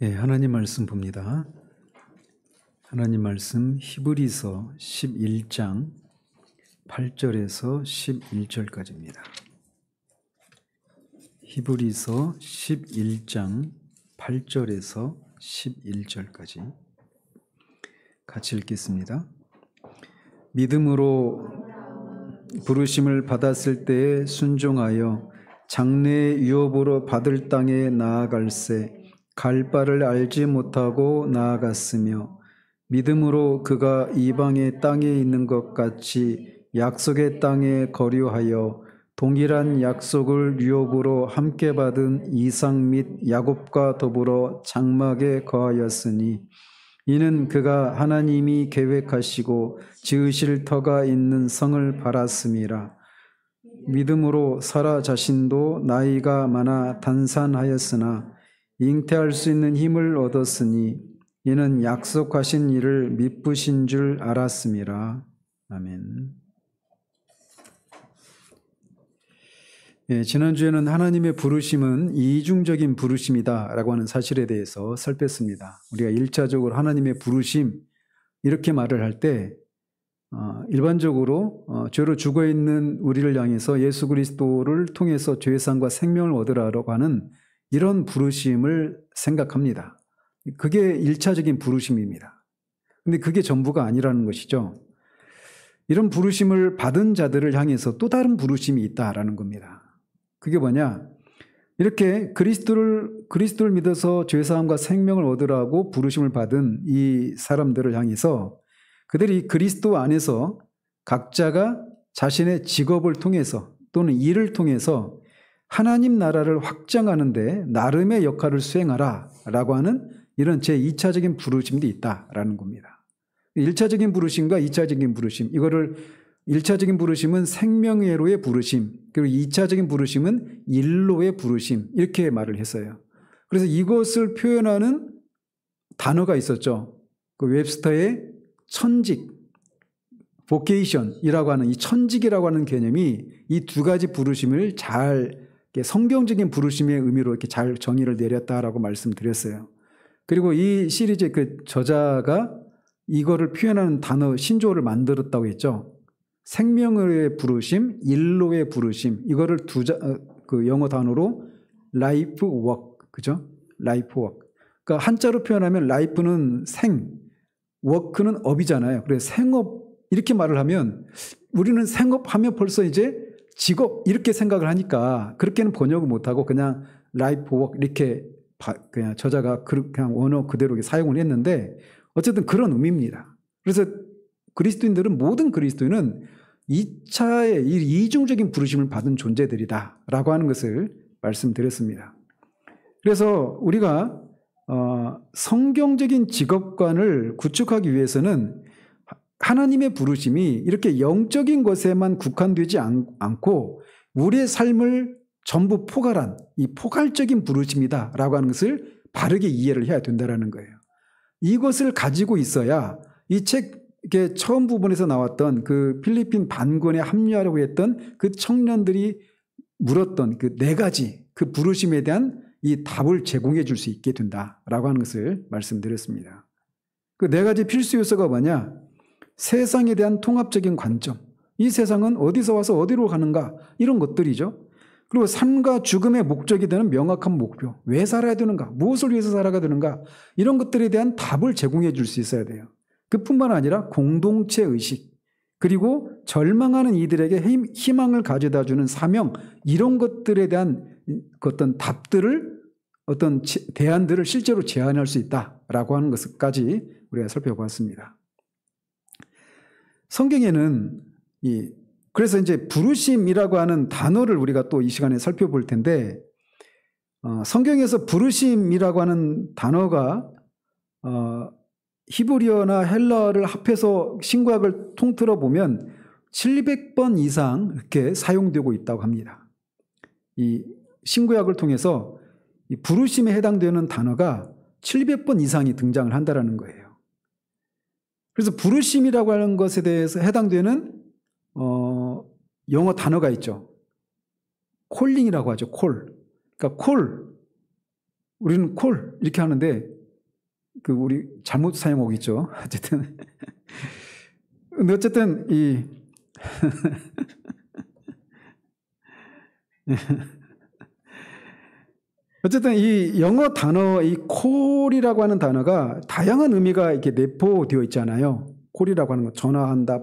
예, 하나님 말씀 봅니다. 하나님 말씀 히브리서 11장 8절에서 11절까지입니다. 히브리서 11장 8절에서 11절까지 같이 읽겠습니다. 믿음으로 부르심을 받았을 때에 순종하여 장래의 유업으로 받을 땅에 나아갈새 갈 바를 알지 못하고 나아갔으며 믿음으로 그가 이방의 땅에 있는 것 같이 약속의 땅에 거류하여 동일한 약속을 유업으로 함께 받은 이삭 및 야곱과 더불어 장막에 거하였으니 이는 그가 하나님이 계획하시고 지으실 터가 있는 성을 바랐음이라. 믿음으로 사라 자신도 나이가 많아 단산하였으나 잉태할 수 있는 힘을 얻었으니 이는 약속하신 일을 미쁘신 줄 알았음이라. 아멘. 예, 지난주에는 하나님의 부르심은 이중적인 부르심이다 라고 하는 사실에 대해서 살폈습니다. 우리가 1차적으로 하나님의 부르심 이렇게 말을 할 때 일반적으로 죄로 죽어있는 우리를 향해서 예수 그리스도를 통해서 죄사함과 생명을 얻으라고 하는 이런 부르심을 생각합니다. 그게 1차적인 부르심입니다. 근데 그게 전부가 아니라는 것이죠. 이런 부르심을 받은 자들을 향해서 또 다른 부르심이 있다라는 겁니다. 그게 뭐냐? 이렇게 그리스도를 믿어서 죄사함과 생명을 얻으라고 부르심을 받은 이 사람들을 향해서 그들이 그리스도 안에서 각자가 자신의 직업을 통해서 또는 일을 통해서 하나님 나라를 확장하는데 나름의 역할을 수행하라 라고 하는 이런 제2차적인 부르심도 있다라는 겁니다. 1차적인 부르심과 2차적인 부르심, 이거를 1차적인 부르심은 생명회로의 부르심, 그리고 2차적인 부르심은 일로의 부르심, 이렇게 말을 했어요. 그래서 이것을 표현하는 단어가 있었죠. 그 웹스터의 천직, vocation이라고 하는 이 천직이라고 하는 개념이 이 두 가지 부르심을 잘 성경적인 부르심의 의미로 이렇게 잘 정의를 내렸다라고 말씀드렸어요. 그리고 이 시리즈의 그 저자가 이거를 표현하는 단어 신조어를 만들었다고 했죠. 생명의 부르심, 일로의 부르심, 이거를 그 영어 단어로 life work, 그죠? life work. 그러니까 한자로 표현하면 life는 생, work는 업이잖아요. 그래서 생업 이렇게 말을 하면 우리는 생업하면 벌써 이제 직업 이렇게 생각을 하니까 그렇게는 번역을 못하고 그냥 life work 이렇게 그냥 저자가 그냥 원어 그대로 사용을 했는데 어쨌든 그런 의미입니다. 그래서 그리스도인들은 모든 그리스도인은 2차의 이중적인 부르심을 받은 존재들이다라고 하는 것을 말씀드렸습니다. 그래서 우리가 성경적인 직업관을 구축하기 위해서는 하나님의 부르심이 이렇게 영적인 것에만 국한되지 않고 우리의 삶을 전부 포괄한 이 포괄적인 부르심이다라고 하는 것을 바르게 이해를 해야 된다는 거예요. 이것을 가지고 있어야 이 책의 처음 부분에서 나왔던 그 필리핀 반군에 합류하려고 했던 그 청년들이 물었던 그 4가지 그 부르심에 대한 이 답을 제공해 줄 수 있게 된다라고 하는 것을 말씀드렸습니다. 그 4가지 필수 요소가 뭐냐? 세상에 대한 통합적인 관점, 이 세상은 어디서 와서 어디로 가는가 이런 것들이죠. 그리고 삶과 죽음의 목적이 되는 명확한 목표, 왜 살아야 되는가, 무엇을 위해서 살아야 되는가 이런 것들에 대한 답을 제공해 줄 수 있어야 돼요. 그뿐만 아니라 공동체 의식, 그리고 절망하는 이들에게 희망을 가져다 주는 사명, 이런 것들에 대한 어떤 답들을 어떤 대안들을 실제로 제안할 수 있다라고 하는 것까지 우리가 살펴보았습니다. 성경에는 그래서 이제 부르심이라고 하는 단어를 우리가 또 이 시간에 살펴볼 텐데 성경에서 부르심이라고 하는 단어가 히브리어나 헬라어를 합해서 신구약을 통틀어 보면 700번 이상 이렇게 사용되고 있다고 합니다. 이 신구약을 통해서 이 부르심에 해당되는 단어가 700번 이상이 등장을 한다는 거예요. 그래서 부르심이라고 하는 것에 대해서 해당되는 영어 단어가 있죠. 콜링이라고 하죠. 콜. 그러니까 콜. 우리는 콜 이렇게 하는데 우리 잘못 사용하고 있죠. 어쨌든 근데 어쨌든 어쨌든 이 영어 단어 이 콜이라고 하는 단어가 다양한 의미가 이렇게 내포되어 있잖아요. 콜이라고 하는 거 전화한다,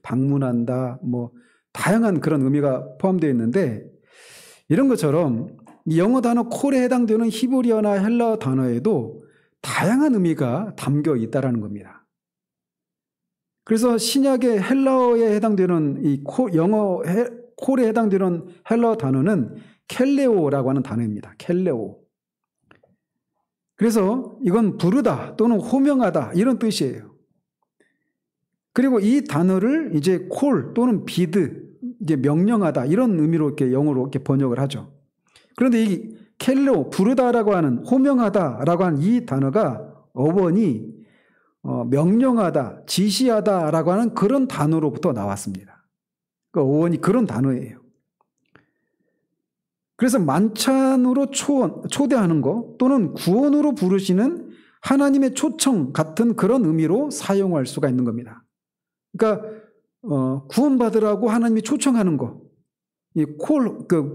방문한다, 뭐 다양한 그런 의미가 포함되어 있는데 이런 것처럼 이 영어 단어 콜에 해당되는 히브리어나 헬라어 단어에도 다양한 의미가 담겨 있다라는 겁니다. 그래서 신약의 헬라어에 해당되는 영어 콜에 해당되는 헬라어 단어는 켈레오라고 하는 단어입니다. 켈레오. 그래서 이건 부르다 또는 호명하다 이런 뜻이에요. 그리고 이 단어를 이제 콜 또는 비드, 이제 명령하다 이런 의미로 이렇게 영어로 이렇게 번역을 하죠. 그런데 이 켈레오, 부르다라고 하는, 호명하다라고 하는 이 단어가 어원이 명령하다, 지시하다라고 하는 그런 단어로부터 나왔습니다. 그러니까 어원이 그런 단어예요. 그래서 만찬으로 초대하는 거 또는 구원으로 부르시는 하나님의 초청 같은 그런 의미로 사용할 수가 있는 겁니다. 그러니까 구원받으라고 하나님이 초청하는 거,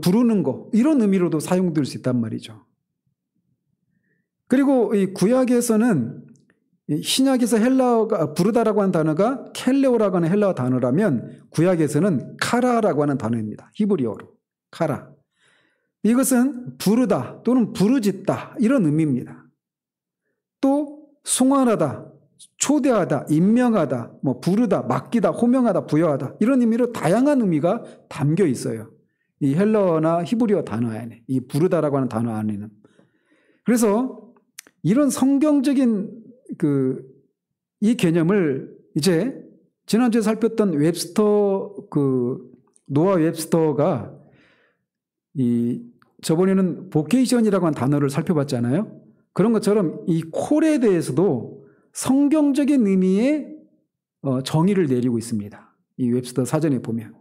부르는 거 이런 의미로도 사용될 수 있단 말이죠. 그리고 이 구약에서는 신약에서 헬라어가 부르다라고 하는 단어가 켈레오라고 하는 헬라어 단어라면 구약에서는 카라라고 하는 단어입니다. 히브리어로 카라. 이것은 부르다 또는 부르짖다 이런 의미입니다. 또 송환하다, 초대하다, 임명하다, 뭐 부르다, 맡기다, 호명하다, 부여하다 이런 의미로 다양한 의미가 담겨 있어요. 이 헬라어나 히브리어 단어 안에, 이 부르다라고 하는 단어 안에는. 그래서 이런 성경적인 이 개념을 이제 지난주에 살폈던 노아 웹스터가 저번에는 보케이션이라고 하는 단어를 살펴봤잖아요. 그런 것처럼 이 콜에 대해서도 성경적인 의미의 정의를 내리고 있습니다. 이 웹스터 사전에 보면.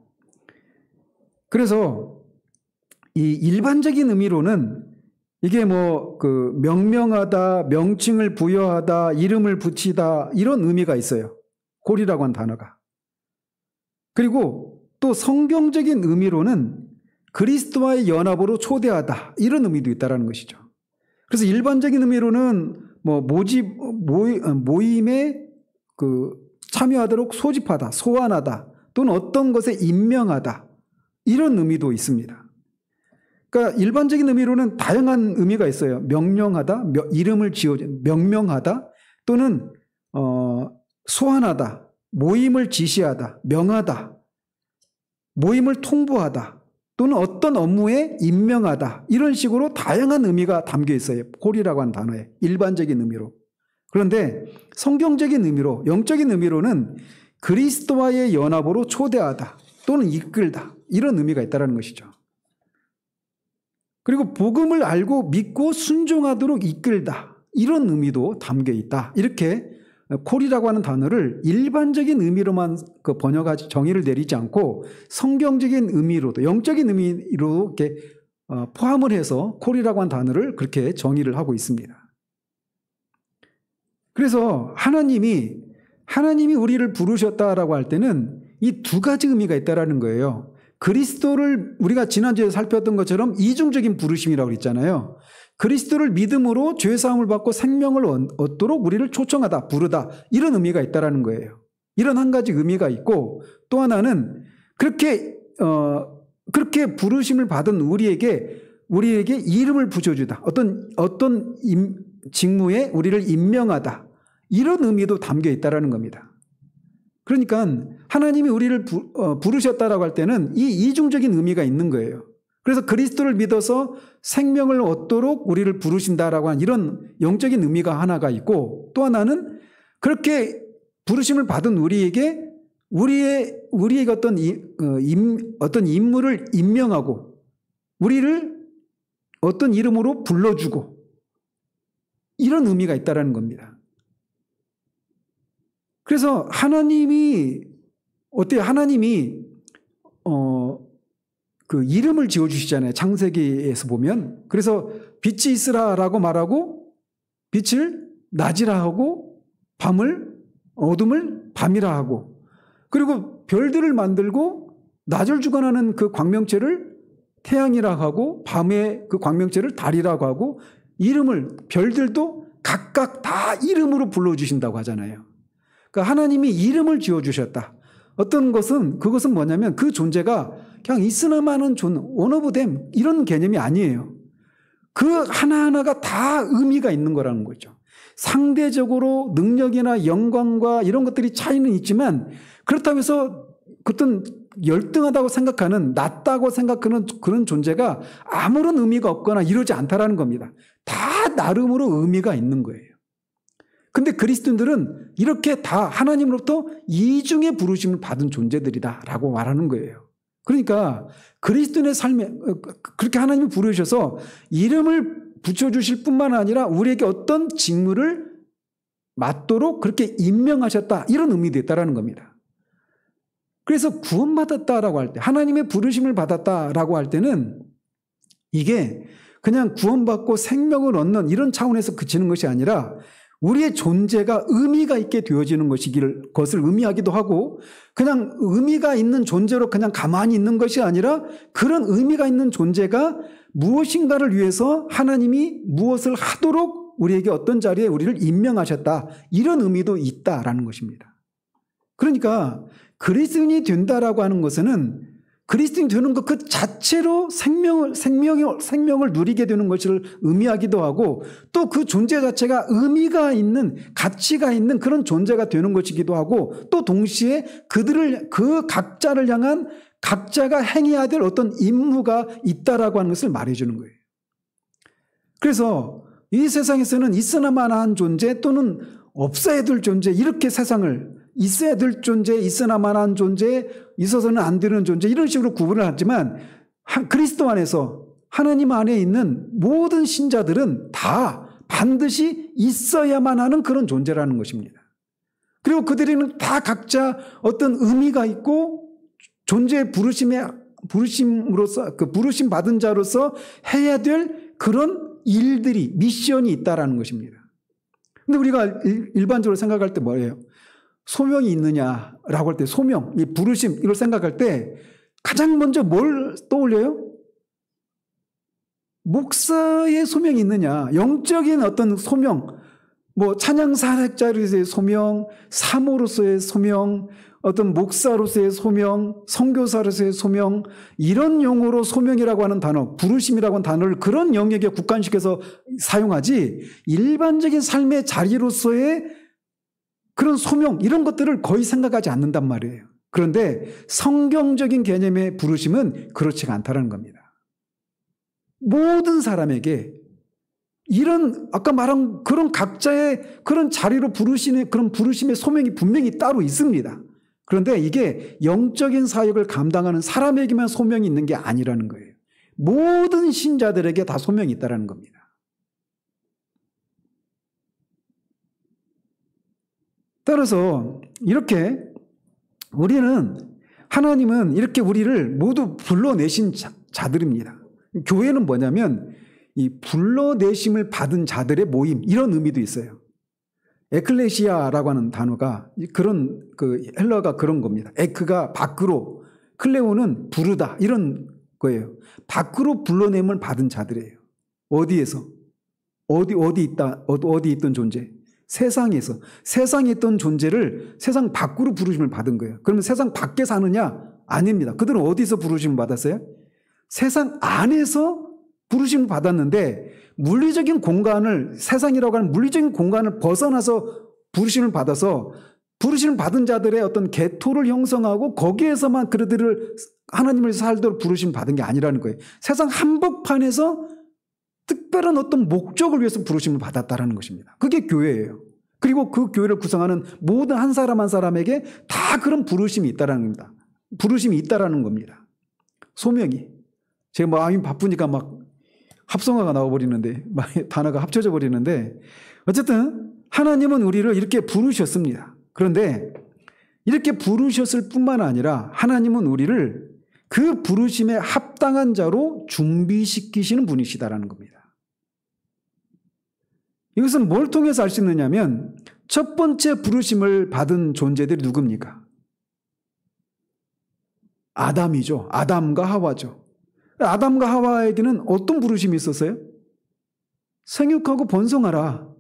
그래서 이 일반적인 의미로는 이게 명명하다, 명칭을 부여하다, 이름을 붙이다 이런 의미가 있어요. 콜이라고 하는 단어가. 그리고 또 성경적인 의미로는 그리스도와의 연합으로 초대하다 이런 의미도 있다라는 것이죠. 그래서 일반적인 의미로는 모임에 참여하도록 소집하다, 소환하다 또는 어떤 것에 임명하다 이런 의미도 있습니다. 그러니까 일반적인 의미로는 다양한 의미가 있어요. 명령하다, 이름을 명명하다 또는 소환하다, 모임을 지시하다, 명하다, 모임을 통보하다 또는 어떤 업무에 임명하다 이런 식으로 다양한 의미가 담겨 있어요. 콜이라고 하는 단어에 일반적인 의미로. 그런데 성경적인 의미로, 영적인 의미로는 그리스도와의 연합으로 초대하다 또는 이끌다 이런 의미가 있다는 것이죠. 그리고 복음을 알고 믿고 순종하도록 이끌다 이런 의미도 담겨 있다. 이렇게 콜이라고 하는 단어를 일반적인 의미로만 번역하지 정의를 내리지 않고 성경적인 의미로도 영적인 의미로 이렇게 포함을 해서 콜이라고 하는 단어를 그렇게 정의를 하고 있습니다. 그래서 하나님이 우리를 부르셨다라고 할 때는 이 두 가지 의미가 있다라는 거예요. 그리스도를 우리가 지난주에 살폈던 것처럼 이중적인 부르심이라고 그랬잖아요. 그리스도를 믿음으로 죄사함을 받고 생명을 얻도록 우리를 초청하다, 부르다 이런 의미가 있다라는 거예요. 이런 한 가지 의미가 있고 또 하나는 그렇게 부르심을 받은 우리에게 이름을 붙여주다. 어떤 직무에 우리를 임명하다. 이런 의미도 담겨 있다라는 겁니다. 그러니까 하나님이 우리를 부르셨다라고 할 때는 이 이중적인 의미가 있는 거예요. 그래서 그리스도를 믿어서 생명을 얻도록 우리를 부르신다라고 하는 이런 영적인 의미가 하나가 있고 또 하나는 그렇게 부르심을 받은 우리에게 어떤 임무를 임명하고 우리를 어떤 이름으로 불러주고 이런 의미가 있다라는 겁니다. 그래서 하나님이 그 이름을 지어주시잖아요. 창세기에서 보면. 그래서 빛이 있으라라고 말하고 빛을 낮이라 하고 어둠을 밤이라 하고, 그리고 별들을 만들고 낮을 주관하는 그 광명체를 태양이라고 하고 밤의 그 광명체를 달이라고 하고, 이름을 별들도 각각 다 이름으로 불러주신다고 하잖아요. 그러니까 하나님이 이름을 지어주셨다. 어떤 것은 그것은 뭐냐면 그 존재가 그냥 있으나마는 one of them 이런 개념이 아니에요. 그 하나하나가 다 의미가 있는 거라는 거죠. 상대적으로 능력이나 영광과 이런 것들이 차이는 있지만 그렇다고 해서 어떤 열등하다고 생각하는, 낮다고 생각하는 그런 존재가 아무런 의미가 없거나 이러지 않다라는 겁니다. 다 나름으로 의미가 있는 거예요. 근데 그리스도인들은 이렇게 다 하나님으로부터 이중의 부르심을 받은 존재들이다라고 말하는 거예요. 그러니까 그리스도인의 삶에 그렇게 하나님이 부르셔서 이름을 붙여주실 뿐만 아니라 우리에게 어떤 직무를 맡도록 그렇게 임명하셨다, 이런 의미도 있다라는 겁니다. 그래서 구원받았다라고 할 때, 하나님의 부르심을 받았다라고 할 때는 이게 그냥 구원받고 생명을 얻는 이런 차원에서 그치는 것이 아니라 우리의 존재가 의미가 있게 되어지는 것을 의미하기도 하고, 그냥 의미가 있는 존재로 그냥 가만히 있는 것이 아니라 그런 의미가 있는 존재가 무엇인가를 위해서 하나님이 무엇을 하도록 우리에게 어떤 자리에 우리를 임명하셨다, 이런 의미도 있다라는 것입니다. 그러니까 그리스도인이 된다라고 하는 것은 그리스도인이 되는 것 그 자체로 생명을 누리게 되는 것을 의미하기도 하고, 또 그 존재 자체가 의미가 있는, 가치가 있는 그런 존재가 되는 것이기도 하고, 또 동시에 그 각자를 향한 각자가 행해야 될 어떤 임무가 있다라고 하는 것을 말해주는 거예요. 그래서 이 세상에서는 있으나마나한 존재 또는 없어야 될 존재, 이렇게 세상을 있어야 될 존재, 있으나마나한 존재, 있어서는 안 되는 존재, 이런 식으로 구분을 하지만 그리스도 안에서 하나님 안에 있는 모든 신자들은 다 반드시 있어야만 하는 그런 존재라는 것입니다. 그리고 그들에는 다 각자 어떤 의미가 있고 존재의 부르심으로서, 그 부르심 받은 자로서 해야 될 그런 일들이, 미션이 있다라는 것입니다. 근데 우리가 일반적으로 생각할 때 뭐예요? 소명이 있느냐라고 할 때, 소명, 이 부르심, 이걸 생각할 때 가장 먼저 뭘 떠올려요? 목사의 소명이 있느냐, 영적인 어떤 소명, 뭐 찬양 사역자로서의 소명, 사모로서의 소명, 어떤 목사로서의 소명, 선교사로서의 소명, 이런 용어로 소명이라고 하는 단어, 부르심이라고 하는 단어를 그런 영역에 국한시켜서 사용하지, 일반적인 삶의 자리로서의 그런 소명, 이런 것들을 거의 생각하지 않는단 말이에요. 그런데 성경적인 개념의 부르심은 그렇지가 않다는 겁니다. 모든 사람에게 이런 아까 말한 그런 각자의 그런 자리로 부르시는 그런 부르심의 소명이 분명히 따로 있습니다. 그런데 이게 영적인 사역을 감당하는 사람에게만 소명이 있는 게 아니라는 거예요. 모든 신자들에게 다 소명이 있다는 겁니다. 따라서 이렇게 하나님은 이렇게 우리를 모두 불러내신 자들입니다. 교회는 뭐냐면 이 불러내심을 받은 자들의 모임, 이런 의미도 있어요. 에클레시아라고 하는 단어가 그런 헬러가 그런 겁니다. 에크가 밖으로, 클레오는 부르다, 이런 거예요. 밖으로 불러냄을 받은 자들이에요. 어디에서? 어디 있던 존재? 세상에서. 세상에 있던 존재를 세상 밖으로 부르심을 받은 거예요. 그러면 세상 밖에 사느냐? 아닙니다. 그들은 어디서 부르심을 받았어요? 세상 안에서 부르심을 받았는데, 물리적인 공간을, 세상이라고 하는 물리적인 공간을 벗어나서 부르심을 받아서 부르심을 받은 자들의 어떤 계토를 형성하고 거기에서만 그들을 하나님을 살도록 부르심을 받은 게 아니라는 거예요. 세상 한복판에서 특별한 어떤 목적을 위해서 부르심을 받았다라는 것입니다. 그게 교회예요. 그리고 그 교회를 구성하는 모든 한 사람 한 사람에게 다 그런 부르심이 있다라는 겁니다. 부르심이 있다라는 겁니다. 소명이. 제가 마음이 바쁘니까 막 합성어가 나와버리는데, 막 단어가 합쳐져 버리는데, 어쨌든 하나님은 우리를 이렇게 부르셨습니다. 그런데 이렇게 부르셨을 뿐만 아니라 하나님은 우리를 그 부르심에 합당한 자로 준비시키시는 분이시다라는 겁니다. 이것은 뭘 통해서 알 수 있느냐면 첫 번째 부르심을 받은 존재들이 누굽니까? 아담이죠. 아담과 하와죠. 아담과 하와에게는 어떤 부르심이 있었어요? 생육하고 번성하라.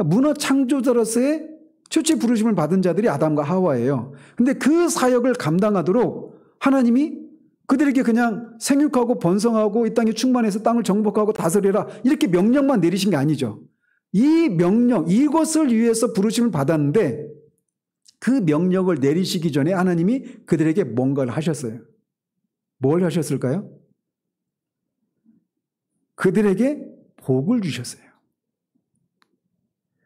문화 창조자로서의 최초의 부르심을 받은 자들이 아담과 하와예요. 근데 그 사역을 감당하도록 하나님이 그들에게 그냥 생육하고 번성하고 이 땅에 충만해서 땅을 정복하고 다스리라 이렇게 명령만 내리신 게 아니죠. 이 명령, 이것을 위해서 부르심을 받았는데 그 명령을 내리시기 전에 하나님이 그들에게 뭔가를 하셨어요. 뭘 하셨을까요? 그들에게 복을 주셨어요.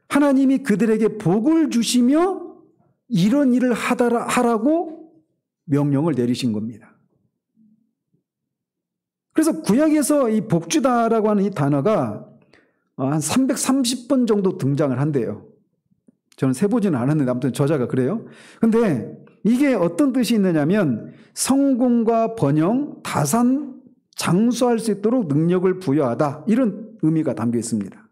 하나님이 그들에게 복을 주시며 이런 일을 하라고 명령을 내리신 겁니다. 그래서 구약에서 이 복주다라고 하는 이 단어가 한 330번 정도 등장을 한대요. 저는 세보지는 않았는데 아무튼 저자가 그래요. 근데 이게 어떤 뜻이 있느냐면 성공과 번영, 다산, 장수할 수 있도록 능력을 부여하다 이런 의미가 담겨 있습니다.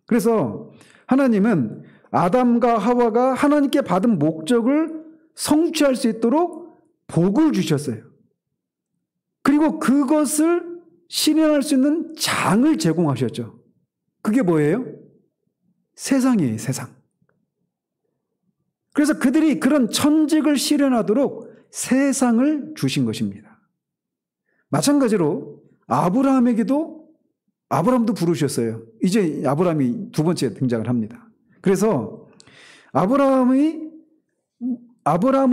그래서 하나님은 아담과 하와가 하나님께 받은 목적을 성취할 수 있도록 복을 주셨어요. 그리고 그것을 실현할 수 있는 장을 제공하셨죠. 그게 뭐예요? 세상이에요, 세상. 그래서 그들이 그런 천직을 실현하도록 세상을 주신 것입니다. 마찬가지로 아브라함도 부르셨어요. 이제 아브라함이 두 번째 등장을 합니다. 그래서 아브라함을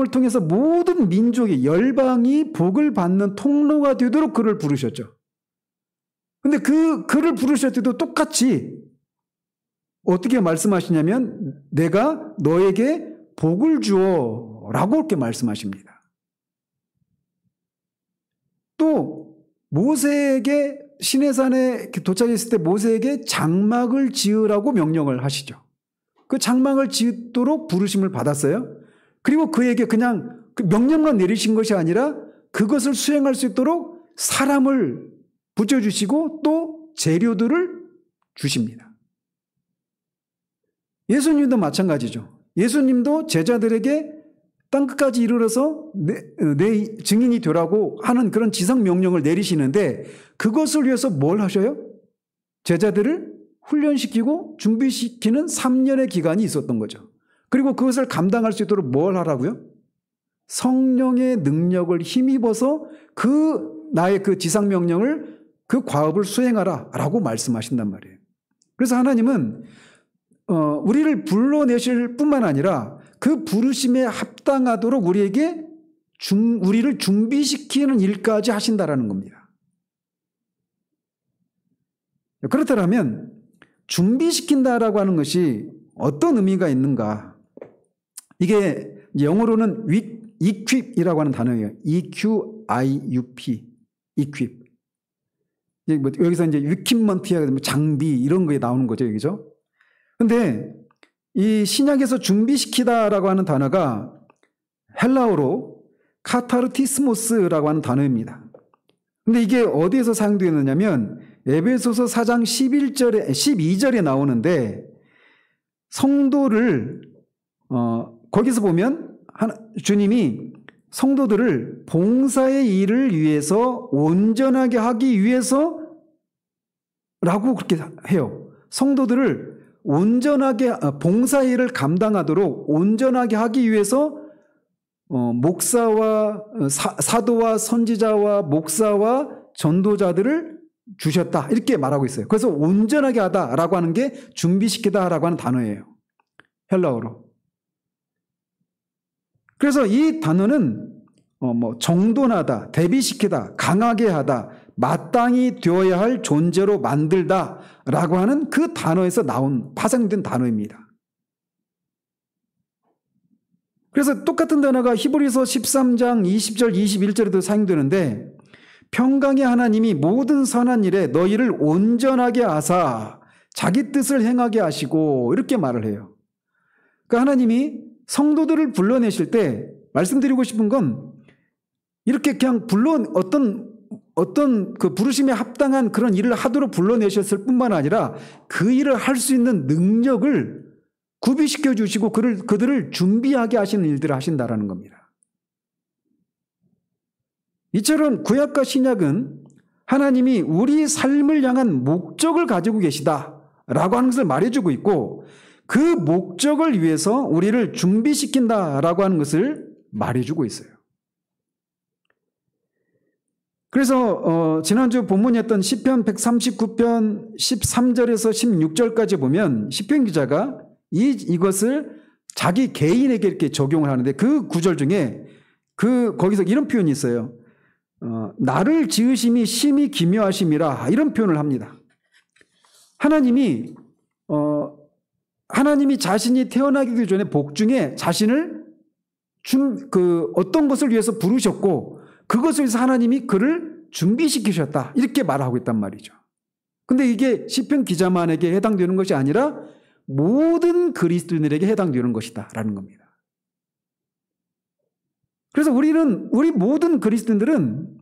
통해서 모든 민족의 열방이 복을 받는 통로가 되도록 그를 부르셨죠. 근데 그를 부르실 때도 똑같이 어떻게 말씀하시냐면 내가 너에게 복을 주어 라고 그렇게 말씀하십니다. 또 모세에게 시내산에 도착했을 때 모세에게 장막을 지으라고 명령을 하시죠. 그 장막을 짓도록 부르심을 받았어요. 그리고 그에게 그냥 그 명령만 내리신 것이 아니라 그것을 수행할 수 있도록 사람을 붙여주시고 또 재료들을 주십니다. 예수님도 마찬가지죠. 예수님도 제자들에게 땅끝까지 이르러서 내 증인이 되라고 하는 그런 지상 명령을 내리시는데 그것을 위해서 뭘 하셔요? 제자들을 훈련시키고 준비시키는 3년의 기간이 있었던 거죠. 그리고 그것을 감당할 수 있도록 뭘 하라고요? 성령의 능력을 힘입어서 나의 그 지상 명령을 그 과업을 수행하라 라고 말씀하신단 말이에요. 그래서 하나님은 우리를 불러내실 뿐만 아니라 그 부르심에 합당하도록 우리를 준비시키는 일까지 하신다라는 겁니다. 그렇다면 준비시킨다라고 하는 것이 어떤 의미가 있는가? 이게 영어로는 equip이라고 하는 단어예요. E-Q-I-U-P, equip. 여기서 이제 equipment이야, 장비 이런 거에 나오는 거죠, 여기죠. 근데 이 신약에서 준비시키다라고 하는 단어가 헬라어로 카타르티스모스라고 하는 단어입니다. 근데 이게 어디에서 사용되었느냐면 에베소서 4장 12절에 나오는데 성도를 거기서 보면 주님이 성도들을 봉사의 일을 위해서 온전하게 하기 위해서 라고 그렇게 해요. 성도들을 온전하게 봉사의 일을 감당하도록 온전하게 하기 위해서 목사와 사도와 선지자와 목사와 전도자들을 주셨다 이렇게 말하고 있어요. 그래서 온전하게 하다라고 하는 게 준비시키다라고 하는 단어예요. 헬라어로. 그래서 이 단어는 정돈하다, 대비시키다, 강하게 하다, 마땅히 되어야 할 존재로 만들다라고 하는 그 단어에서 파생된 단어입니다. 그래서 똑같은 단어가 히브리서 13장 20절 21절에도 사용되는데 평강의 하나님이 모든 선한 일에 너희를 온전하게 하사 자기 뜻을 행하게 하시고 이렇게 말을 해요. 그러니까 하나님이 성도들을 불러내실 때 말씀드리고 싶은 건 이렇게 그냥 어떤 그 부르심에 합당한 그런 일을 하도록 불러내셨을 뿐만 아니라 그 일을 할 수 있는 능력을 구비시켜 주시고 그들을 준비하게 하시는 일들을 하신다라는 겁니다. 이처럼 구약과 신약은 하나님이 우리 삶을 향한 목적을 가지고 계시다라고 하는 것을 말해주고 있고 그 목적을 위해서 우리를 준비시킨다라고 하는 것을 말해주고 있어요. 그래서 지난주 본문이었던 시편 139편 13절에서 16절까지 보면 시편 기자가 이것을 자기 개인에게 이렇게 적용을 하는데 그 구절 중에 거기서 이런 표현이 있어요. 나를 지으심이 심히 기묘하심이라 이런 표현을 합니다. 하나님이 자신이 태어나기 전에 복중에 자신을 어떤 것을 위해서 부르셨고 그것을 위해서 하나님이 그를 준비시키셨다 이렇게 말하고 있단 말이죠. 근데 이게 시편 기자만에게 해당되는 것이 아니라 모든 그리스도인들에게 해당되는 것이다 라는 겁니다. 그래서 우리 모든 그리스도인들은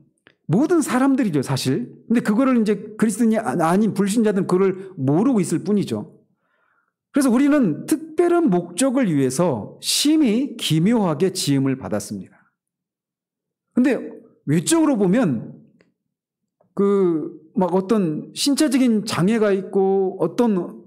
모든 사람들이죠 사실. 근데 그거를 이제 그리스도인이 아닌 불신자들은 그걸 모르고 있을 뿐이죠. 그래서 우리는 특별한 목적을 위해서 심히 기묘하게 지음을 받았습니다. 근데 외적으로 보면 막 어떤 신체적인 장애가 있고 어떤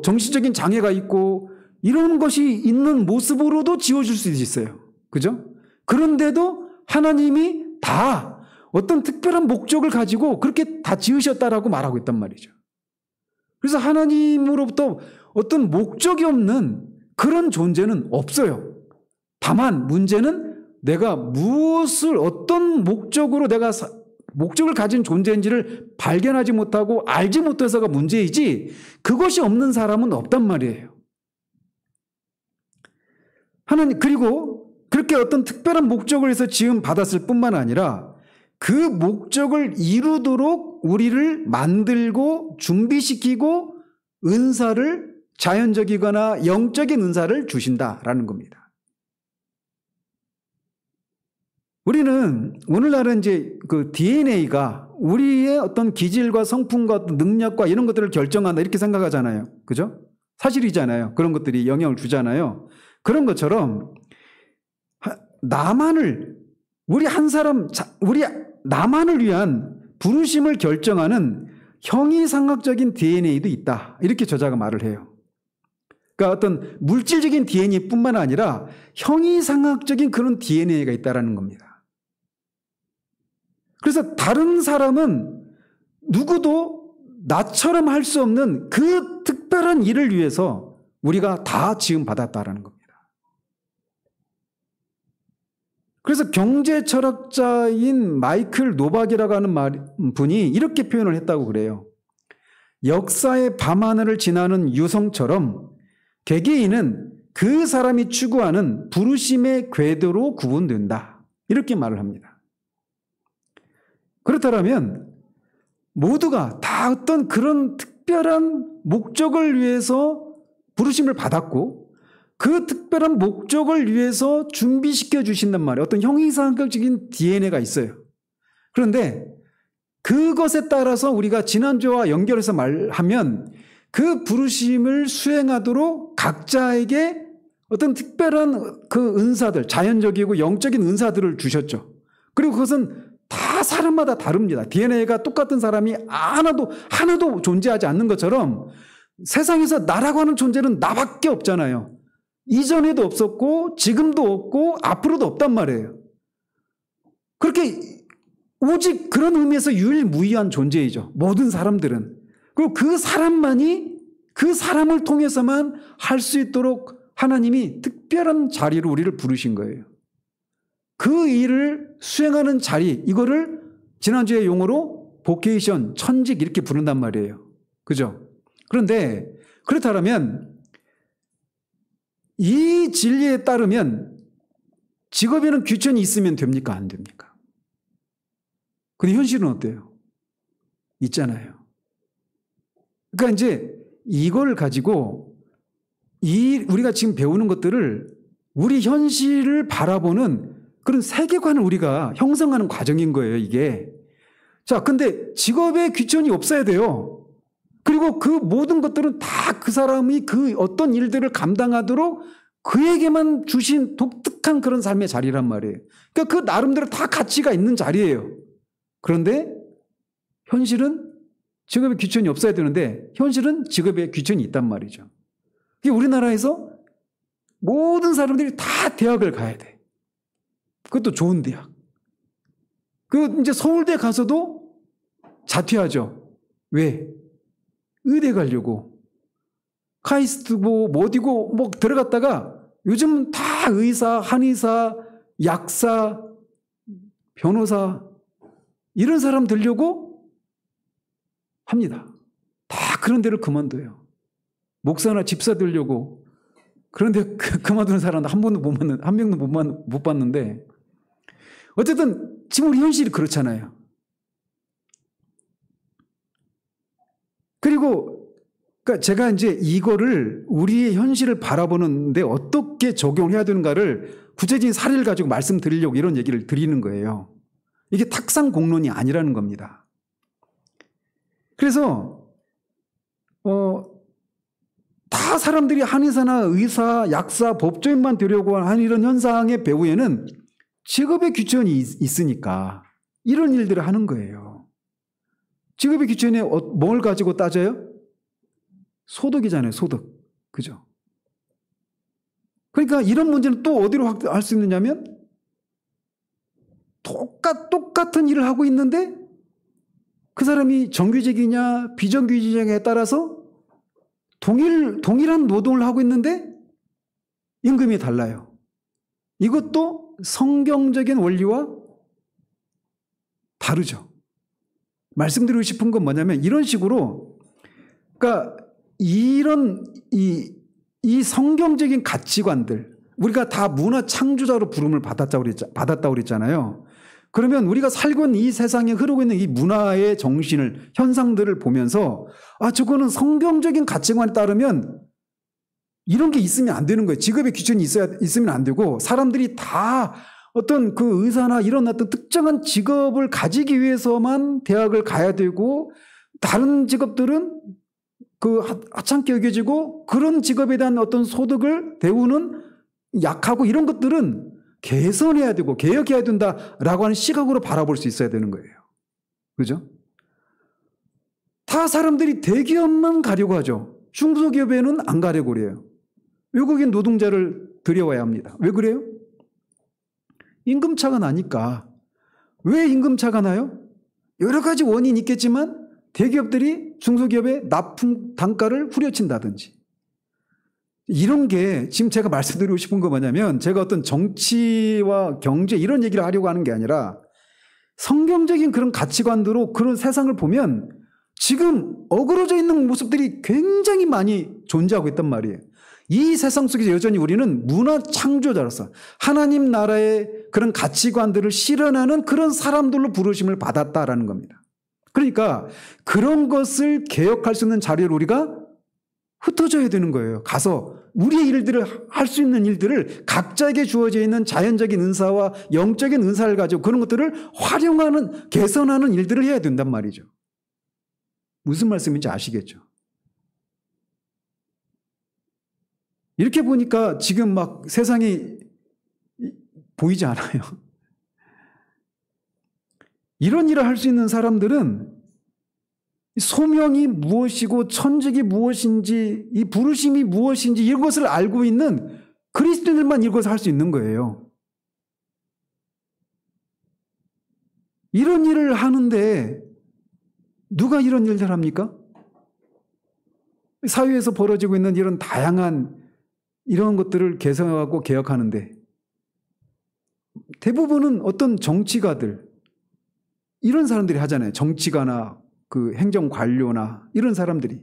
정신적인 장애가 있고 이런 것이 있는 모습으로도 지어줄 수 있어요. 그죠? 그런데도 하나님이 다 어떤 특별한 목적을 가지고 그렇게 다 지으셨다라고 말하고 있단 말이죠. 그래서 하나님으로부터 어떤 목적이 없는 그런 존재는 없어요. 다만 문제는 내가 어떤 목적으로 내가 목적을 가진 존재인지를 발견하지 못하고 알지 못해서가 문제이지 그것이 없는 사람은 없단 말이에요. 그리고 그렇게 어떤 특별한 목적을 해서 지음 받았을 뿐만 아니라 그 목적을 이루도록 우리를 만들고 준비시키고 자연적이거나 영적인 은사를 주신다라는 겁니다. 우리는 오늘날은 이제 그 DNA가 우리의 어떤 기질과 성품과 어떤 능력과 이런 것들을 결정한다 이렇게 생각하잖아요. 그죠? 사실이잖아요. 그런 것들이 영향을 주잖아요. 그런 것처럼 나만을 위한 부르심을 결정하는 형이상학적인 DNA도 있다. 이렇게 저자가 말을 해요. 그러니까 어떤 물질적인 DNA뿐만 아니라 형이상학적인 그런 DNA가 있다라는 겁니다. 그래서 다른 사람은 누구도 나처럼 할 수 없는 그 특별한 일을 위해서 우리가 다 지음받았다라는 겁니다. 그래서 경제 철학자인 마이클 노박이라고 하는 분이 이렇게 표현을 했다고 그래요. 역사의 밤하늘을 지나는 유성처럼 개개인은 그 사람이 추구하는 부르심의 궤도로 구분된다. 이렇게 말을 합니다. 그렇다면 모두가 다 어떤 그런 특별한 목적을 위해서 부르심을 받았고 그 특별한 목적을 위해서 준비시켜 주신단 말이에요. 어떤 형이상학적인 DNA가 있어요. 그런데 그것에 따라서 우리가 지난주와 연결해서 말하면 그 부르심을 수행하도록 각자에게 어떤 특별한 그 은사들, 자연적이고 영적인 은사들을 주셨죠. 그리고 그것은 다 사람마다 다릅니다. DNA가 똑같은 사람이 하나도 존재하지 않는 것처럼 세상에서 나라고 하는 존재는 나밖에 없잖아요. 이전에도 없었고 지금도 없고 앞으로도 없단 말이에요. 그렇게 오직 그런 의미에서 유일무이한 존재이죠. 모든 사람들은. 그리고 그 사람을 통해서만 할 수 있도록 하나님이 특별한 자리로 우리를 부르신 거예요. 그 일을 수행하는 자리, 이거를 지난주의 용어로 보케이션, 천직 이렇게 부른단 말이에요. 그죠? 그런데 그렇다면 이 진리에 따르면 직업에는 귀천이 있으면 됩니까? 안 됩니까? 근데 현실은 어때요? 있잖아요. 그러니까 이제 이걸 가지고 우리가 지금 배우는 것들을 우리 현실을 바라보는 그런 세계관을 우리가 형성하는 과정인 거예요, 이게. 자, 근데 직업의 귀천이 없어야 돼요. 그리고 그 모든 것들은 다 그 사람이 그 어떤 일들을 감당하도록 그에게만 주신 독특한 그런 삶의 자리란 말이에요. 그러니까 그 나름대로 다 가치가 있는 자리예요. 그런데 현실은 직업의 귀천이 없어야 되는데 현실은 직업의 귀천이 있단 말이죠. 우리나라에서 모든 사람들이 다 대학을 가야 돼. 그것도 좋은 대학. 이제 서울대 가서도 자퇴하죠. 왜? 의대 가려고. 카이스트고 뭐 어디고 뭐 들어갔다가 요즘 다 의사, 한의사, 약사, 변호사 이런 사람 되려고 합니다. 다 그런 데를 그만둬요. 목사나 집사 되려고 그런데 그만두는 사람 한 명도 못 봤는데 어쨌든 지금 우리 현실이 그렇잖아요. 그리고 그러니까 제가 이제 이거를 우리의 현실을 바라보는데 어떻게 적용해야 되는가를 구체적인 사례를 가지고 말씀드리려고 이런 얘기를 드리는 거예요. 이게 탁상 공론이 아니라는 겁니다. 그래서 다 사람들이 한의사나 의사, 약사, 법조인만 되려고 하는 이런 현상의 배후에는 직업의 귀천이 있으니까 이런 일들을 하는 거예요. 직업의 귀천에 뭘 가지고 따져요? 소득이잖아요, 소득. 그죠? 그러니까 이런 문제는 또 어디로 할 수 있느냐면 똑같은 일을 하고 있는데 그 사람이 정규직이냐 비정규직이냐에 따라서 동일한 노동을 하고 있는데 임금이 달라요. 이것도 성경적인 원리와 다르죠. 말씀드리고 싶은 건 뭐냐면 이런 식으로 그러니까 이런 이 성경적인 가치관들 우리가 다 문화 창조자로 부름을 받았다고 그랬잖아요. 그러면 우리가 살고 있는 이 세상에 흐르고 있는 이 문화의 정신을 현상들을 보면서 저거는 성경적인 가치관에 따르면 이런 게 있으면 안 되는 거예요. 직업의 귀천이 있으면 안 되고 사람들이 다 어떤 그 의사나 이런 어떤 특정한 직업을 가지기 위해서만 대학을 가야 되고 다른 직업들은 그 하찮게 여겨지고 그런 직업에 대한 어떤 소득을 대우는 약하고 이런 것들은 개선해야 되고 개혁해야 된다라고 하는 시각으로 바라볼 수 있어야 되는 거예요. 그죠? 다 사람들이 대기업만 가려고 하죠. 중소기업에는 안 가려고 그래요. 외국인 노동자를 들여와야 합니다. 왜 그래요? 임금차가 나니까. 왜 임금차가 나요? 여러 가지 원인이 있겠지만 대기업들이 중소기업의 납품 단가를 후려친다든지 이런 게 지금 제가 말씀드리고 싶은 거 뭐냐면 제가 어떤 정치와 경제 이런 얘기를 하려고 하는 게 아니라 성경적인 그런 가치관으로 그런 세상을 보면 지금 어그러져 있는 모습들이 굉장히 많이 존재하고 있단 말이에요. 이 세상 속에서 여전히 우리는 문화 창조자로서 하나님 나라의 그런 가치관들을 실현하는 그런 사람들로 부르심을 받았다라는 겁니다. 그러니까 그런 것을 개혁할 수 있는 자리를 우리가 흩어져야 되는 거예요. 가서 우리의 일들을 할 수 있는 일들을 각자에게 주어져 있는 자연적인 은사와 영적인 은사를 가지고 그런 것들을 활용하는 개선하는 일들을 해야 된단 말이죠. 무슨 말씀인지 아시겠죠? 이렇게 보니까 지금 막 세상이 보이지 않아요. 이런 일을 할 수 있는 사람들은 소명이 무엇이고 천직이 무엇인지 이 부르심이 무엇인지 이것을 알고 있는 그리스도인들만 이것을 할 수 있는 거예요. 이런 일을 하는데 누가 이런 일을 합니까? 사회에서 벌어지고 있는 이런 다양한 이런 것들을 개선하고 개혁하는데 대부분은 어떤 정치가들 이런 사람들이 하잖아요. 정치가나 그 행정관료나 이런 사람들이.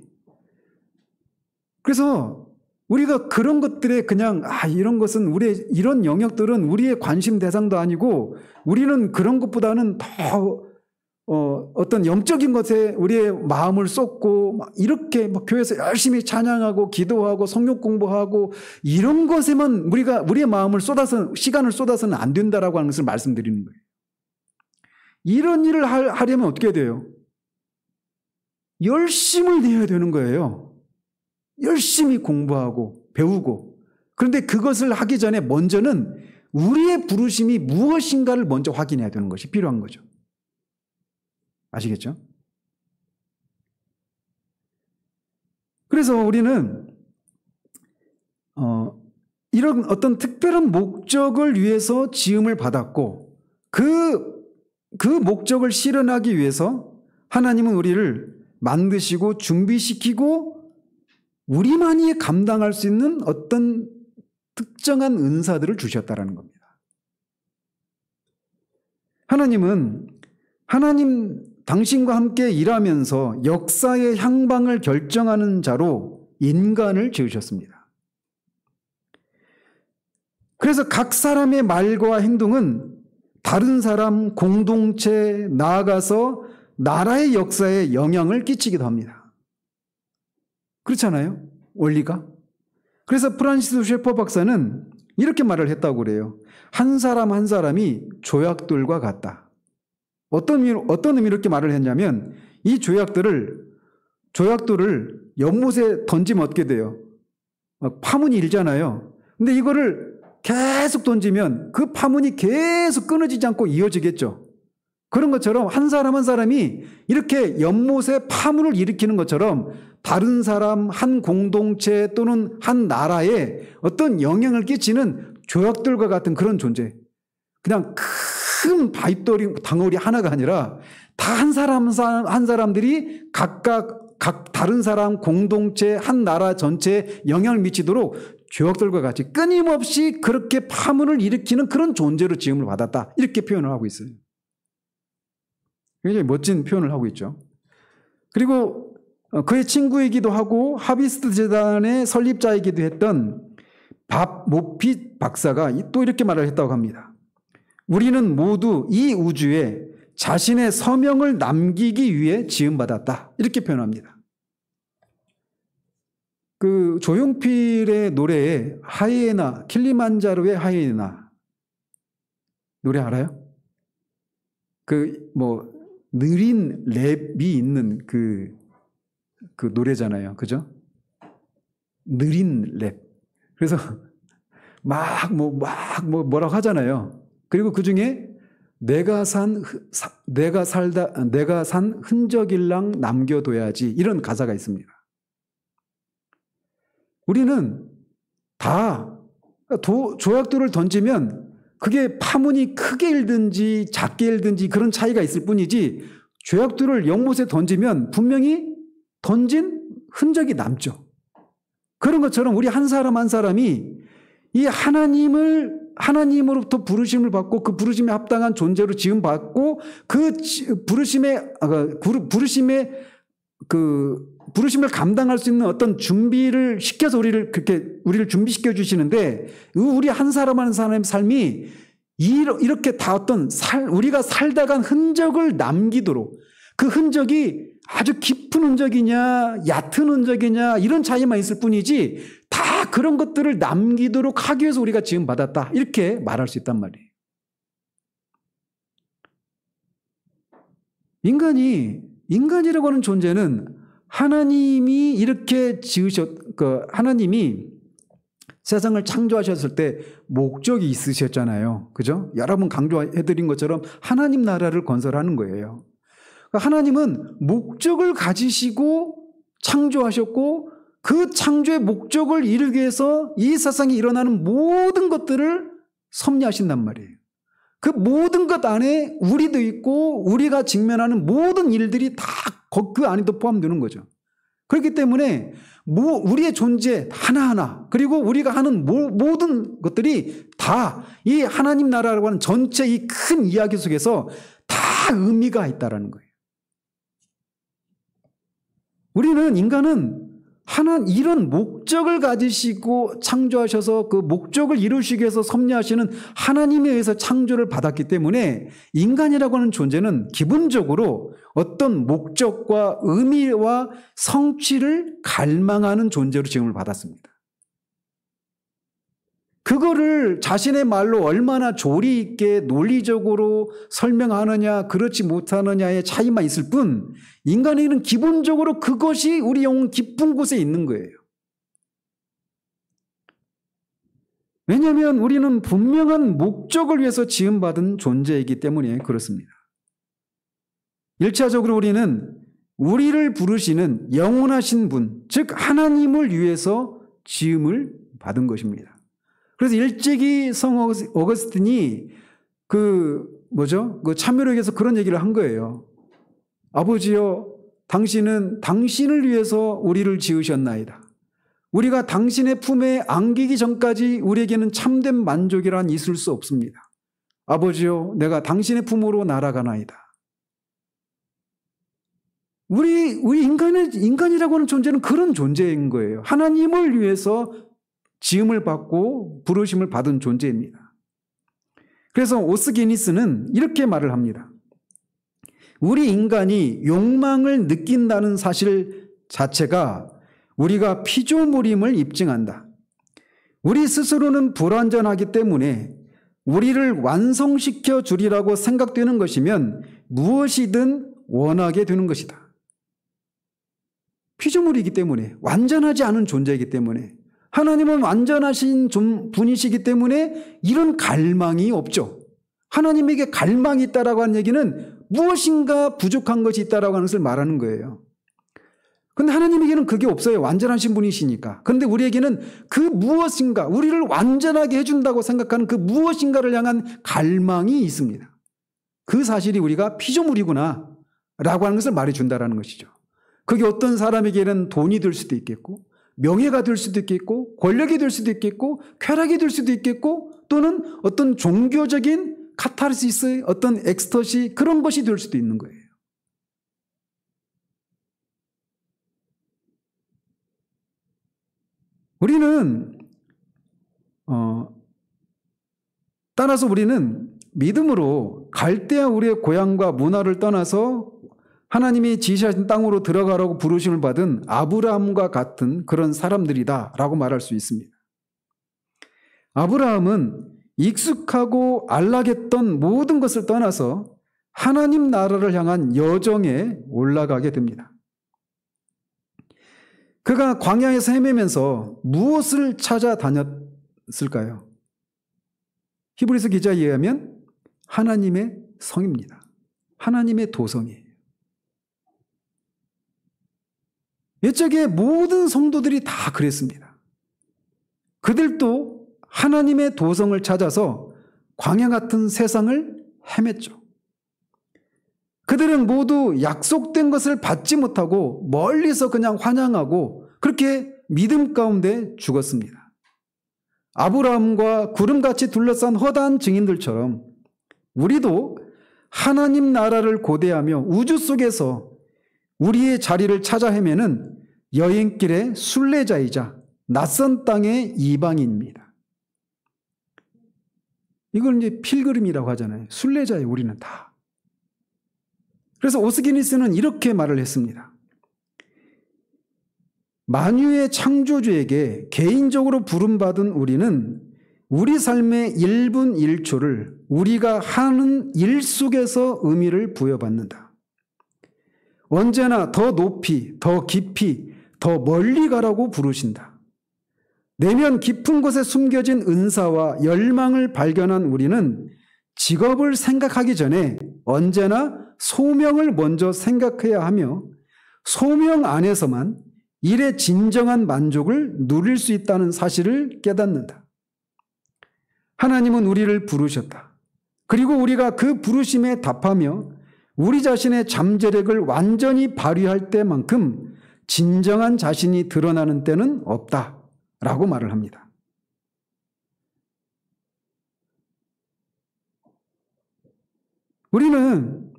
그래서 우리가 그런 것들에 그냥 이런 것은 우리의 이런 영역들은 우리의 관심 대상도 아니고 우리는 그런 것보다는 더 어떤 영적인 것에 우리의 마음을 쏟고 막 이렇게 막 교회에서 열심히 찬양하고 기도하고 성경 공부하고 이런 것에만 우리의 마음을 시간을 쏟아서는 안 된다라고 하는 것을 말씀드리는 거예요. 이런 일을 하려면 어떻게 돼요? 열심을 내야 되는 거예요. 열심히 공부하고 배우고. 그런데 그것을 하기 전에 먼저는 우리의 부르심이 무엇인가를 먼저 확인해야 되는 것이 필요한 거죠. 아시겠죠? 그래서 우리는 이런 어떤 특별한 목적을 위해서 지음을 받았고 그 목적을 실현하기 위해서 하나님은 우리를 만드시고 준비시키고 우리만이 감당할 수 있는 어떤 특정한 은사들을 주셨다라는 겁니다. 하나님 당신과 함께 일하면서 역사의 향방을 결정하는 자로 인간을 지으셨습니다. 그래서 각 사람의 말과 행동은 다른 사람, 공동체, 나아가서 나라의 역사에 영향을 끼치기도 합니다. 그렇잖아요? 원리가? 그래서 프란시스 셰퍼 박사는 이렇게 말을 했다고 그래요. 한 사람 한 사람이 조약돌과 같다. 어떤 의미로 이렇게 말을 했냐면 이 조약돌을 연못에 던지면 어떻게 돼요? 파문이 일잖아요. 근데 이거를 계속 던지면 그 파문이 계속 끊어지지 않고 이어지겠죠. 그런 것처럼 한 사람 한 사람이 이렇게 연못에 파문을 일으키는 것처럼 다른 사람, 한 공동체 또는 한 나라에 어떤 영향을 끼치는 조약돌과 같은 그런 존재. 그냥 큰 덩어리 하나가 아니라 다 한 사람들이 각각 다른 사람, 공동체, 한 나라 전체에 영향을 미치도록 조약돌과 같이 끊임없이 그렇게 파문을 일으키는 그런 존재로 지음을 받았다. 이렇게 표현을 하고 있어요. 굉장히 멋진 표현을 하고 있죠. 그리고 그의 친구이기도 하고 하비스트 재단의 설립자이기도 했던 밥 모핏 박사가 또 이렇게 말을 했다고 합니다. 우리는 모두 이 우주에 자신의 서명을 남기기 위해 지음받았다. 이렇게 표현합니다. 그 조용필의 노래에 하이에나, 킬리만자로의 하이에나 노래 알아요? 느린 랩이 있는 그 노래잖아요. 그죠? 느린 랩. 그래서 뭐라고 하잖아요. 그리고 그 중에 내가 산 흔적일랑 남겨둬야지 이런 가사가 있습니다. 우리는 다 조약돌을 던지면 그게 파문이 크게 일든지 작게 일든지 그런 차이가 있을 뿐이지 조약돌을 연못에 던지면 분명히 던진 흔적이 남죠. 그런 것처럼 우리 한 사람 한 사람이 이 하나님으로부터 부르심을 받고 그 부르심에 합당한 존재로 지음받고 그 부르심을 감당할 수 있는 어떤 준비를 시켜서 우리를 준비시켜 주시는데 우리 한 사람 한 사람의 삶이 이렇게 다 우리가 살다 간 흔적을 남기도록 그 흔적이 아주 깊은 흔적이냐 얕은 흔적이냐 이런 차이만 있을 뿐이지 다 그런 것들을 남기도록 하기 위해서 우리가 지금 받았다 이렇게 말할 수 있단 말이에요. 인간이라고 하는 존재는 하나님이 이렇게 하나님이 세상을 창조하셨을 때 목적이 있으셨잖아요. 그죠? 여러 번 강조해드린 것처럼 하나님 나라를 건설하는 거예요. 하나님은 목적을 가지시고 창조하셨고 그 창조의 목적을 이루기 위해서 이 세상에 일어나는 모든 것들을 섭리하신단 말이에요. 그 모든 것 안에 우리도 있고 우리가 직면하는 모든 일들이 다 그 안에도 포함되는 거죠. 그렇기 때문에 우리의 존재 하나하나 그리고 우리가 하는 모든 것들이 다 이 하나님 나라라고 하는 전체 이 큰 이야기 속에서 다 의미가 있다라는 거예요. 인간은 이런 목적을 가지시고 창조하셔서 그 목적을 이루시기 위해서 섭리하시는 하나님에 의해서 창조를 받았기 때문에 인간이라고 하는 존재는 기본적으로 어떤 목적과 의미와 성취를 갈망하는 존재로 지음을 받았습니다. 그거를 자신의 말로 얼마나 조리 있게 논리적으로 설명하느냐 그렇지 못하느냐의 차이만 있을 뿐 인간에게는 기본적으로 그것이 우리 영혼 깊은 곳에 있는 거예요. 왜냐하면 우리는 분명한 목적을 위해서 지음받은 존재이기 때문에 그렇습니다. 1차적으로 우리는 우리를 부르시는 영원하신 분, 즉 하나님을 위해서 지음을 받은 것입니다. 그래서 일찍이 성 어거스틴이 그 참여록에서 그런 얘기를 한 거예요. 아버지여, 당신은 당신을 위해서 우리를 지으셨나이다. 우리가 당신의 품에 안기기 전까지 우리에게는 참된 만족이란 있을 수 없습니다. 아버지여, 내가 당신의 품으로 날아가나이다. 우리 인간이라고 하는 존재는 그런 존재인 거예요. 하나님을 위해서 지음을 받고 부르심을 받은 존재입니다. 그래서 오스게니스는 이렇게 말을 합니다. 우리 인간이 욕망을 느낀다는 사실 자체가 우리가 피조물임을 입증한다. 우리 스스로는 불완전하기 때문에 우리를 완성시켜 주리라고 생각되는 것이면 무엇이든 원하게 되는 것이다. 피조물이기 때문에, 완전하지 않은 존재이기 때문에, 하나님은 완전하신 분이시기 때문에 이런 갈망이 없죠. 하나님에게 갈망이 있다라고 하는 얘기는 무엇인가 부족한 것이 있다라고 하는 것을 말하는 거예요. 그런데 하나님에게는 그게 없어요. 완전하신 분이시니까. 그런데 우리에게는 그 무엇인가, 우리를 완전하게 해준다고 생각하는 그 무엇인가를 향한 갈망이 있습니다. 그 사실이 우리가 피조물이구나 라고 하는 것을 말해준다라는 것이죠. 그게 어떤 사람에게는 돈이 될 수도 있겠고, 명예가 될 수도 있겠고, 권력이 될 수도 있겠고, 쾌락이 될 수도 있겠고, 또는 어떤 종교적인 카타르시스, 어떤 엑스터시, 그런 것이 될 수도 있는 거예요. 우리는 따라서 우리는 믿음으로 갈대아 우리의 고향과 문화를 떠나서 하나님이 지시하신 땅으로 들어가라고 부르심을 받은 아브라함과 같은 그런 사람들이다 라고 말할 수 있습니다. 아브라함은 익숙하고 안락했던 모든 것을 떠나서 하나님 나라를 향한 여정에 올라가게 됩니다. 그가 광야에서 헤매면서 무엇을 찾아다녔을까요? 히브리서 기자에 의하면 하나님의 성입니다. 하나님의 도성이에요. 옛적의 모든 성도들이 다 그랬습니다. 그들도 하나님의 도성을 찾아서 광야 같은 세상을 헤맸죠. 그들은 모두 약속된 것을 받지 못하고 멀리서 그냥 환영하고 그렇게 믿음 가운데 죽었습니다. 아브라함과 구름같이 둘러싼 허다한 증인들처럼 우리도 하나님 나라를 고대하며 우주 속에서 우리의 자리를 찾아 헤매는 여행길의 순례자이자 낯선 땅의 이방인입니다. 이걸 이제 필그림이라고 하잖아요. 순례자예요, 우리는 다. 그래서 오스게니스는 이렇게 말을 했습니다. 만유의 창조주에게 개인적으로 부름받은 우리는 우리 삶의 1분 1초를 우리가 하는 일 속에서 의미를 부여받는다. 언제나 더 높이, 더 깊이, 더 멀리 가라고 부르신다. 내면 깊은 곳에 숨겨진 은사와 열망을 발견한 우리는 직업을 생각하기 전에 언제나 소명을 먼저 생각해야 하며 소명 안에서만 일의 진정한 만족을 누릴 수 있다는 사실을 깨닫는다. 하나님은 우리를 부르셨다. 그리고 우리가 그 부르심에 답하며 우리 자신의 잠재력을 완전히 발휘할 때만큼 진정한 자신이 드러나는 때는 없다 라고 말을 합니다. 우리는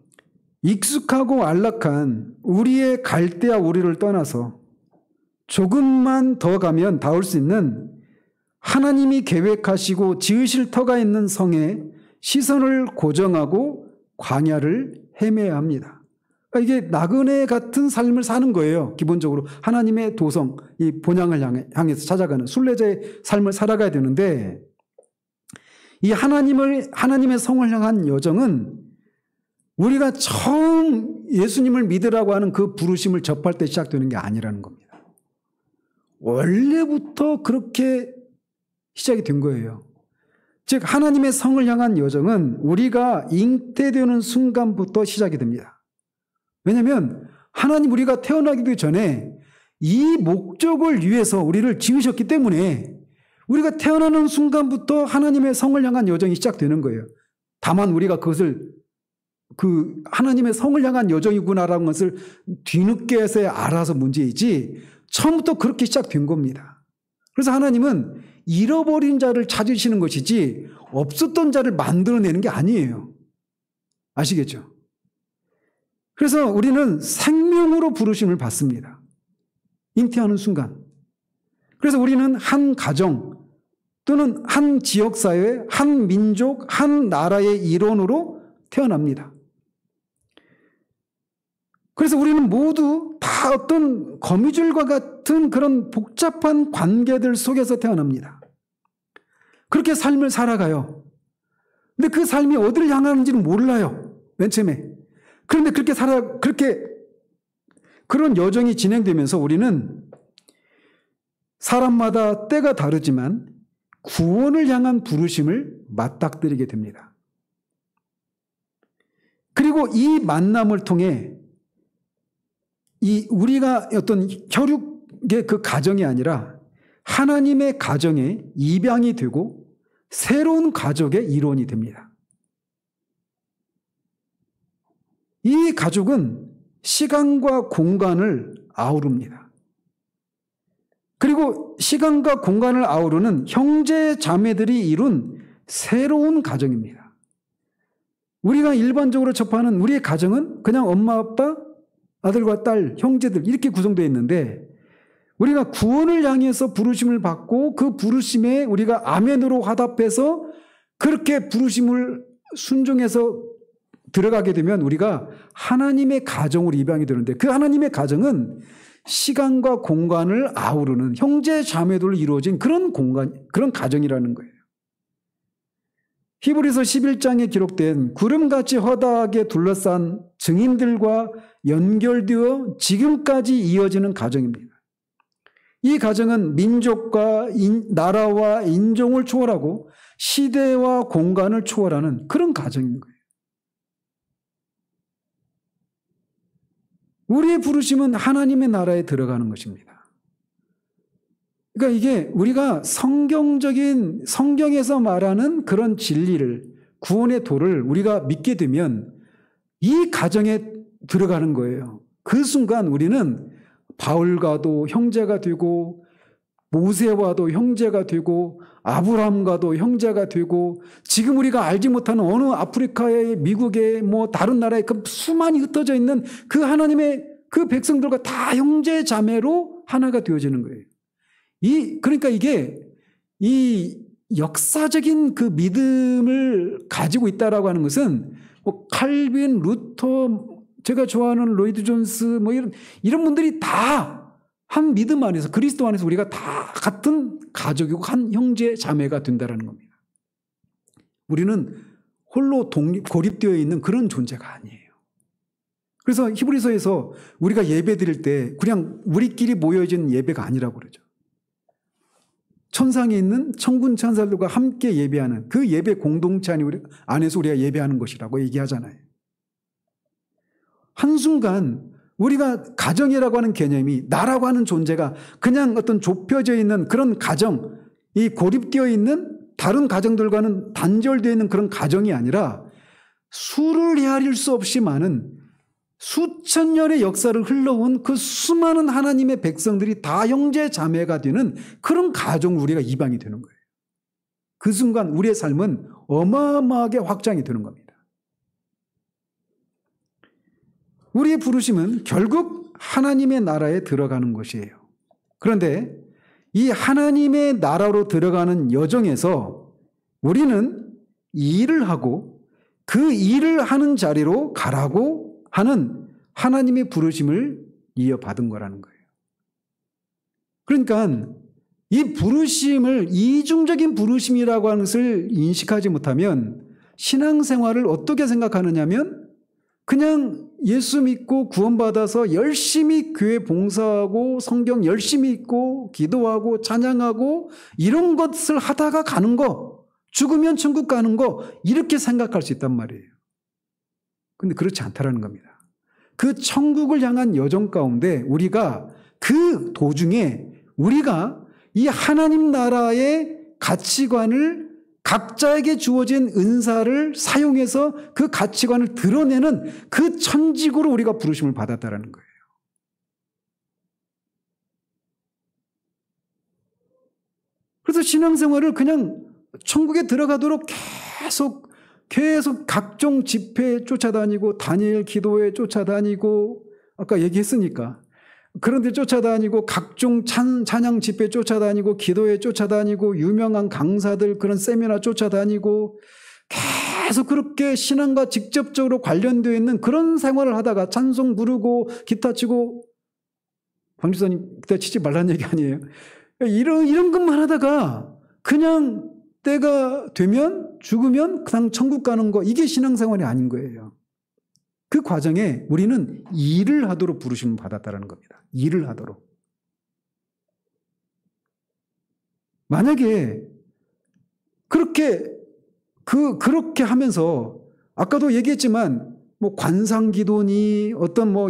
익숙하고 안락한 우리의 갈대아 우리를 떠나서 조금만 더 가면 닿을 수 있는 하나님이 계획하시고 지으실 터가 있는 성에 시선을 고정하고 광야를 헤매야 합니다. 이게 나그네 같은 삶을 사는 거예요. 기본적으로 하나님의 도성, 이 본향을 향해서 찾아가는 순례자의 삶을 살아가야 되는데, 이 하나님의 성을 향한 여정은 우리가 처음 예수님을 믿으라고 하는 그 부르심을 접할 때 시작되는 게 아니라는 겁니다. 원래부터 그렇게 시작이 된 거예요. 즉 하나님의 성을 향한 여정은 우리가 잉태되는 순간부터 시작이 됩니다. 왜냐하면 하나님 우리가 태어나기도 전에 이 목적을 위해서 우리를 지으셨기 때문에 우리가 태어나는 순간부터 하나님의 성을 향한 여정이 시작되는 거예요. 다만 우리가 그것을 하나님의 성을 향한 여정이구나라는 것을 뒤늦게서야 알아서 문제이지 처음부터 그렇게 시작된 겁니다. 그래서 하나님은 잃어버린 자를 찾으시는 것이지 없었던 자를 만들어내는 게 아니에요. 아시겠죠? 그래서 우리는 생명으로 부르심을 받습니다. 잉태하는 순간. 그래서 우리는 한 가정 또는 한 지역사회, 한 민족, 한 나라의 일원으로 태어납니다. 그래서 우리는 모두 다 어떤 거미줄과 같은 그런 복잡한 관계들 속에서 태어납니다. 그렇게 삶을 살아가요. 근데 그 삶이 어디를 향하는지는 몰라요. 맨 처음에. 그런데 그렇게 그런 여정이 진행되면서 우리는 사람마다 때가 다르지만 구원을 향한 부르심을 맞닥뜨리게 됩니다. 그리고 이 만남을 통해 우리가 어떤 혈육의 그 가정이 아니라 하나님의 가정에 입양이 되고 새로운 가족의 일원이 됩니다. 이 가족은 시간과 공간을 아우릅니다. 그리고 시간과 공간을 아우르는 형제 자매들이 이룬 새로운 가정입니다. 우리가 일반적으로 접하는 우리의 가정은 그냥 엄마, 아빠, 아들과 딸, 형제들 이렇게 구성되어 있는데 우리가 구원을 향해서 부르심을 받고 그 부르심에 우리가 아멘으로 화답해서 그렇게 부르심을 순종해서 들어가게 되면 우리가 하나님의 가정으로 입양이 되는데 그 하나님의 가정은 시간과 공간을 아우르는 형제 자매들로 이루어진 그런 가정이라는 거예요. 히브리서 11장에 기록된 구름같이 허다하게 둘러싼 증인들과 연결되어 지금까지 이어지는 가정입니다. 이 가정은 민족과 나라와 인종을 초월하고 시대와 공간을 초월하는 그런 가정인 거예요. 우리의 부르심은 하나님의 나라에 들어가는 것입니다. 그러니까 이게 우리가 성경에서 말하는 그런 진리를, 구원의 도를 우리가 믿게 되면 이 가정에 들어가는 거예요. 그 순간 우리는 바울과도 형제가 되고 모세와도 형제가 되고 아브라함과도 형제가 되고 지금 우리가 알지 못하는 어느 아프리카의 미국의 다른 나라의 그 수많이 흩어져 있는 그 하나님의 그 백성들과 다 형제 자매로 하나가 되어지는 거예요. 그러니까 이게 이 역사적인 그 믿음을 가지고 있다라고 하는 것은 칼빈, 루터, 제가 좋아하는 로이드 존스 이런 분들이 다 한 믿음 안에서 그리스도 안에서 우리가 다 같은 가족이고 한 형제 자매가 된다라는 겁니다. 우리는 홀로 고립되어 있는 그런 존재가 아니에요. 그래서 히브리서에서 우리가 예배 드릴 때 그냥 우리끼리 모여진 예배가 아니라고 그러죠. 천상에 있는 천군 천사들과 함께 예배하는 그 예배 공동체 안에서 우리가 예배하는 것이라고 얘기하잖아요. 한순간 우리가 가정이라고 하는 개념이 나라고 하는 존재가 그냥 어떤 좁혀져 있는 그런 가정, 이 고립되어 있는 다른 가정들과는 단절되어 있는 그런 가정이 아니라 수를 헤아릴 수 없이 많은 수천 년의 역사를 흘러온 그 수많은 하나님의 백성들이 다 형제 자매가 되는 그런 가정으로 우리가 입양이 되는 거예요. 그 순간 우리의 삶은 어마어마하게 확장이 되는 겁니다. 우리의 부르심은 결국 하나님의 나라에 들어가는 것이에요. 그런데 이 하나님의 나라로 들어가는 여정에서 우리는 일을 하고 그 일을 하는 자리로 가라고 하는 하나님의 부르심을 이어받은 거라는 거예요. 그러니까 이 부르심을 이중적인 부르심이라고 하는 것을 인식하지 못하면 신앙생활을 어떻게 생각하느냐면 그냥 예수 믿고 구원받아서 열심히 교회 봉사하고 성경 열심히 읽고 기도하고 찬양하고 이런 것을 하다가 가는 거, 죽으면 천국 가는 거, 이렇게 생각할 수 있단 말이에요. 근데 그렇지 않다라는 겁니다. 그 천국을 향한 여정 가운데 우리가 그 도중에 우리가 이 하나님 나라의 가치관을 각자에게 주어진 은사를 사용해서 그 가치관을 드러내는 그 천직으로 우리가 부르심을 받았다라는 거예요. 그래서 신앙생활을 그냥 천국에 들어가도록 계속 각종 집회에 쫓아다니고 다니엘 기도회에 쫓아다니고 아까 얘기했으니까 그런 데 쫓아다니고 각종 찬양 집회에 쫓아다니고 기도회에 쫓아다니고 유명한 강사들 그런 세미나 쫓아다니고 계속 그렇게 신앙과 직접적으로 관련되어 있는 그런 생활을 하다가 찬송 부르고 기타 치고 방주사님 기타 치지 말라는 얘기 아니에요. 이런 것만 하다가 그냥 때가 되면 죽으면 그냥 천국 가는 거, 이게 신앙생활이 아닌 거예요. 그 과정에 우리는 일을 하도록 부르심을 받았다는 겁니다. 일을 하도록. 만약에 그렇게 하면서 아까도 얘기했지만 뭐 관상기도니 어떤 뭐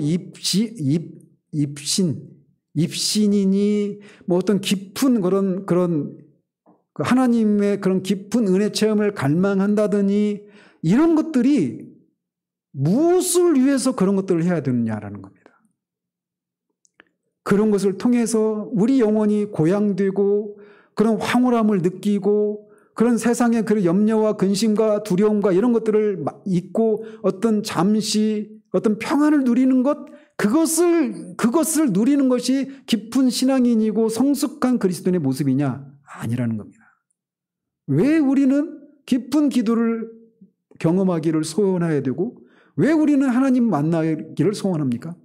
입신이니 뭐 어떤 깊은 그런 하나님의 그런 깊은 은혜 체험을 갈망한다더니 이런 것들이 무엇을 위해서 그런 것들을 해야 되느냐라는 겁니다. 그런 것을 통해서 우리 영혼이 고양되고 그런 황홀함을 느끼고 그런 세상의 그런 염려와 근심과 두려움과 이런 것들을 잊고 어떤 잠시 어떤 평안을 누리는 것, 그것을 누리는 것이 깊은 신앙인이고 성숙한 그리스도인의 모습이냐? 아니라는 겁니다. 왜 우리는 깊은 기도를 경험하기를 소원해야 되고 왜 우리는 하나님 만나기를 소원합니까?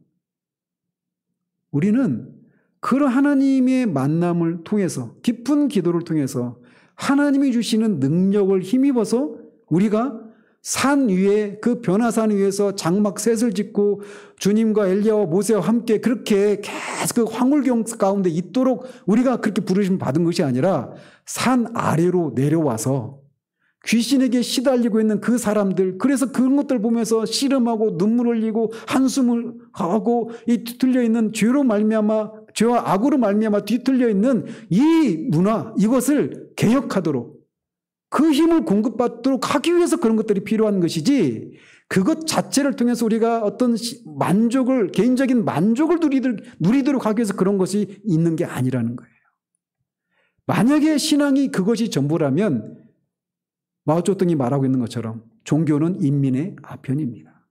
우리는 그런 하나님의 만남을 통해서 깊은 기도를 통해서 하나님이 주시는 능력을 힘입어서 우리가 산 위에 그 변화산 위에서 장막 셋을 짓고 주님과 엘리야와 모세와 함께 그렇게 계속 그 황홀경 가운데 있도록 우리가 그렇게 부르심 받은 것이 아니라 산 아래로 내려와서 귀신에게 시달리고 있는 그 사람들, 그래서 그런 것들 보면서 씨름하고 눈물 흘리고 한숨을 하고 이 뒤틀려 있는 죄와 악으로 말미암아 뒤틀려 있는 이 문화, 이것을 개혁하도록 그 힘을 공급받도록 하기 위해서 그런 것들이 필요한 것이지, 그것 자체를 통해서 우리가 어떤 개인적인 만족을 누리도록 하기 위해서 그런 것이 있는 게 아니라는 거예요. 만약에 신앙이 그것이 전부라면 마오쩌둥이 말하고 있는 것처럼 종교는 인민의 아편입니다.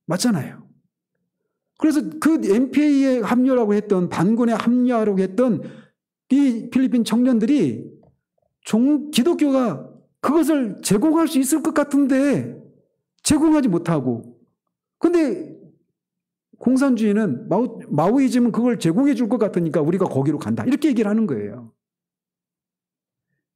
맞잖아요. 그래서 그 MPA에 합류하라고 했던, 반군에 합류하라고 했던 이 필리핀 청년들이 기독교가 그것을 제공할 수 있을 것 같은데 제공하지 못하고, 근데 공산주의는 마오이즘은 그걸 제공해 줄 것 같으니까 우리가 거기로 간다, 이렇게 얘기를 하는 거예요.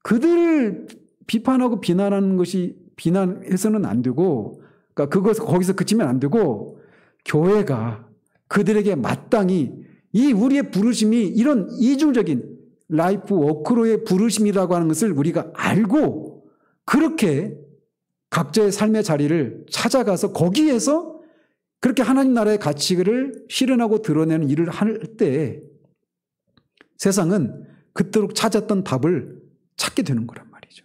그들을 비판하고 비난하는 것이 비난해서는 안 되고, 그러니까 거기서 그치면 안 되고, 교회가 그들에게 마땅히 이 우리의 부르심이 이런 이중적인 라이프 워크로의 부르심이라고 하는 것을 우리가 알고 그렇게 각자의 삶의 자리를 찾아가서 거기에서 그렇게 하나님 나라의 가치를 실현하고 드러내는 일을 할 때 세상은 그토록 찾았던 답을 찾게 되는 거란 말이죠.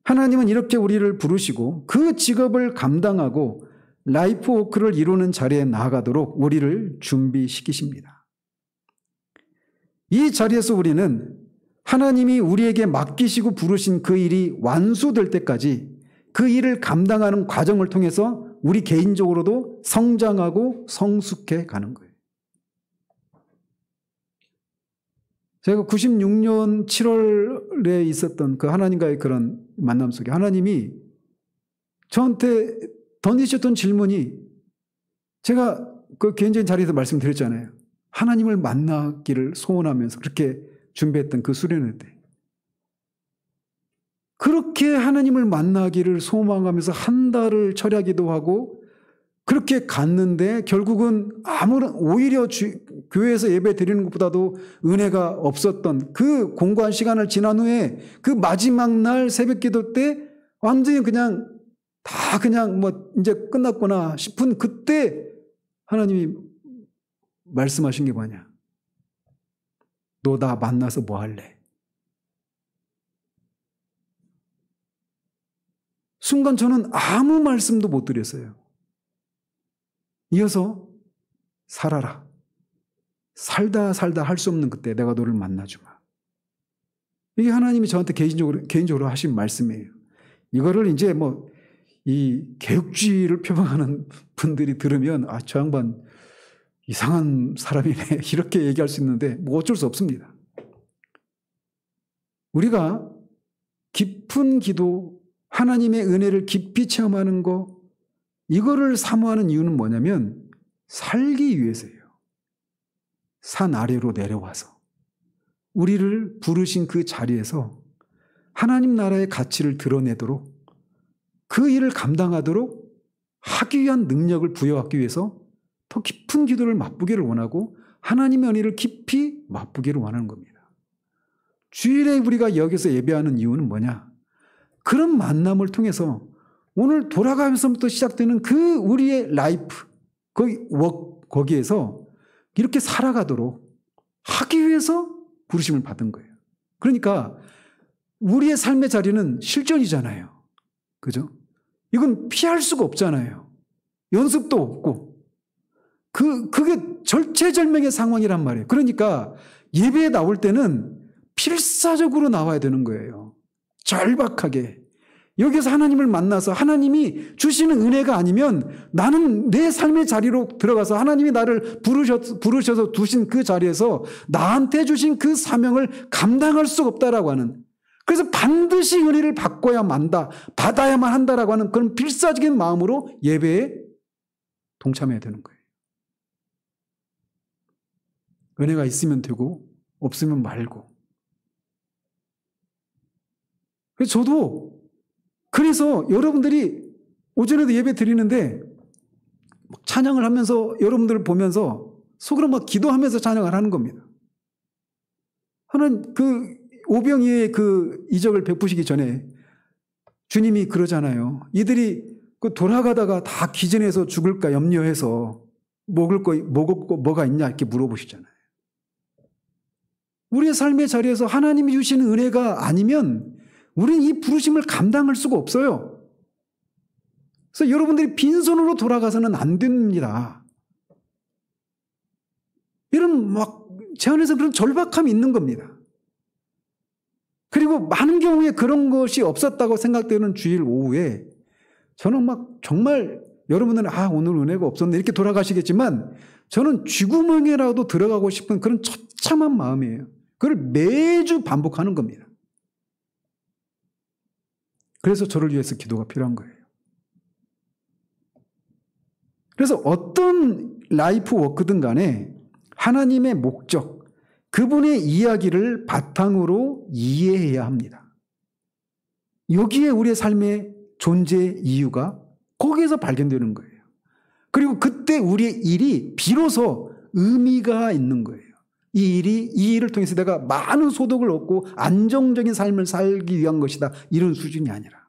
하나님은 이렇게 우리를 부르시고 그 직업을 감당하고 라이프 워크를 이루는 자리에 나아가도록 우리를 준비시키십니다. 이 자리에서 우리는 하나님이 우리에게 맡기시고 부르신 그 일이 완수될 때까지 그 일을 감당하는 과정을 통해서 우리 개인적으로도 성장하고 성숙해 가는 거예요. 제가 96년 7월에 있었던 그 하나님과의 그런 만남 속에 하나님이 저한테 던지셨던 질문이, 제가 그 개인적인 자리에서 말씀드렸잖아요. 하나님을 만나기를 소원하면서 그렇게 준비했던 그 수련회 때, 그렇게 하나님을 만나기를 소망하면서 한 달을 철야기도 하고 그렇게 갔는데 결국은 오히려 교회에서 예배 드리는 것보다도 은혜가 없었던 그 공고한 시간을 지난 후에 그 마지막 날 새벽 기도 때 완전히 그냥 다 그냥 뭐 이제 끝났구나 싶은 그때 하나님이 말씀하신 게 뭐냐? 너 나 만나서 뭐 할래? 순간 저는 아무 말씀도 못 드렸어요. 이어서 살아라. 살다 할 수 없는 그때 내가 너를 만나주마. 이게 하나님이 저한테 개인적으로 하신 말씀이에요. 이거를 이제 뭐 이 개혁주의를 표방하는 분들이 들으면 저 양반 이상한 사람이네 이렇게 얘기할 수 있는데 뭐 어쩔 수 없습니다. 우리가 깊은 기도, 하나님의 은혜를 깊이 체험하는 거, 이거를 사모하는 이유는 뭐냐면 살기 위해서예요. 산 아래로 내려와서 우리를 부르신 그 자리에서 하나님 나라의 가치를 드러내도록, 그 일을 감당하도록 하기 위한 능력을 부여하기 위해서 더 깊은 기도를 맛보기를 원하고 하나님의 은혜를 깊이 맛보기를 원하는 겁니다. 주일에 우리가 여기서 예배하는 이유는 뭐냐? 그런 만남을 통해서 오늘 돌아가면서부터 시작되는 그 우리의 라이프, 거기에서 이렇게 살아가도록 하기 위해서 부르심을 받은 거예요. 그러니까 우리의 삶의 자리는 실전이잖아요. 그죠? 이건 피할 수가 없잖아요. 연습도 없고. 그게 절체절명의 상황이란 말이에요. 그러니까 예배에 나올 때는 필사적으로 나와야 되는 거예요. 절박하게. 여기서 하나님을 만나서 하나님이 주시는 은혜가 아니면 나는 내 삶의 자리로 들어가서 하나님이 나를 부르셔서 두신 그 자리에서 나한테 주신 그 사명을 감당할 수가 없다라고 하는, 그래서 반드시 은혜를 받아야만 한다라고 하는 그런 필사적인 마음으로 예배에 동참해야 되는 거예요. 은혜가 있으면 되고 없으면 말고. 그래서 여러분들이 오전에도 예배 드리는데 찬양을 하면서 여러분들을 보면서 속으로 막 기도하면서 찬양을 하는 겁니다. 하나님 그 오병이의 그 이적을 베푸시기 전에 주님이 그러잖아요. 이들이 그 돌아가다가 다 기전해서 죽을까 염려해서 먹을 거 뭐가 있냐 이렇게 물어보시잖아요. 우리의 삶의 자리에서 하나님이 주시는 은혜가 아니면 우리는 이 부르심을 감당할 수가 없어요. 그래서 여러분들이 빈손으로 돌아가서는 안 됩니다. 이런 제 안에서 그런 절박함이 있는 겁니다. 그리고 많은 경우에 그런 것이 없었다고 생각되는 주일 오후에 저는 정말 여러분들은 오늘 은혜가 없었네 이렇게 돌아가시겠지만 저는 쥐구멍에라도 들어가고 싶은 그런 처참한 마음이에요. 그걸 매주 반복하는 겁니다. 그래서 저를 위해서 기도가 필요한 거예요. 그래서 어떤 라이프 워크든 간에 하나님의 목적, 그분의 이야기를 바탕으로 이해해야 합니다. 여기에 우리의 삶의 존재 이유가 거기에서 발견되는 거예요. 그리고 그때 우리의 일이 비로소 의미가 있는 거예요. 이 일을 통해서 내가 많은 소득을 얻고 안정적인 삶을 살기 위한 것이다. 이런 수준이 아니라.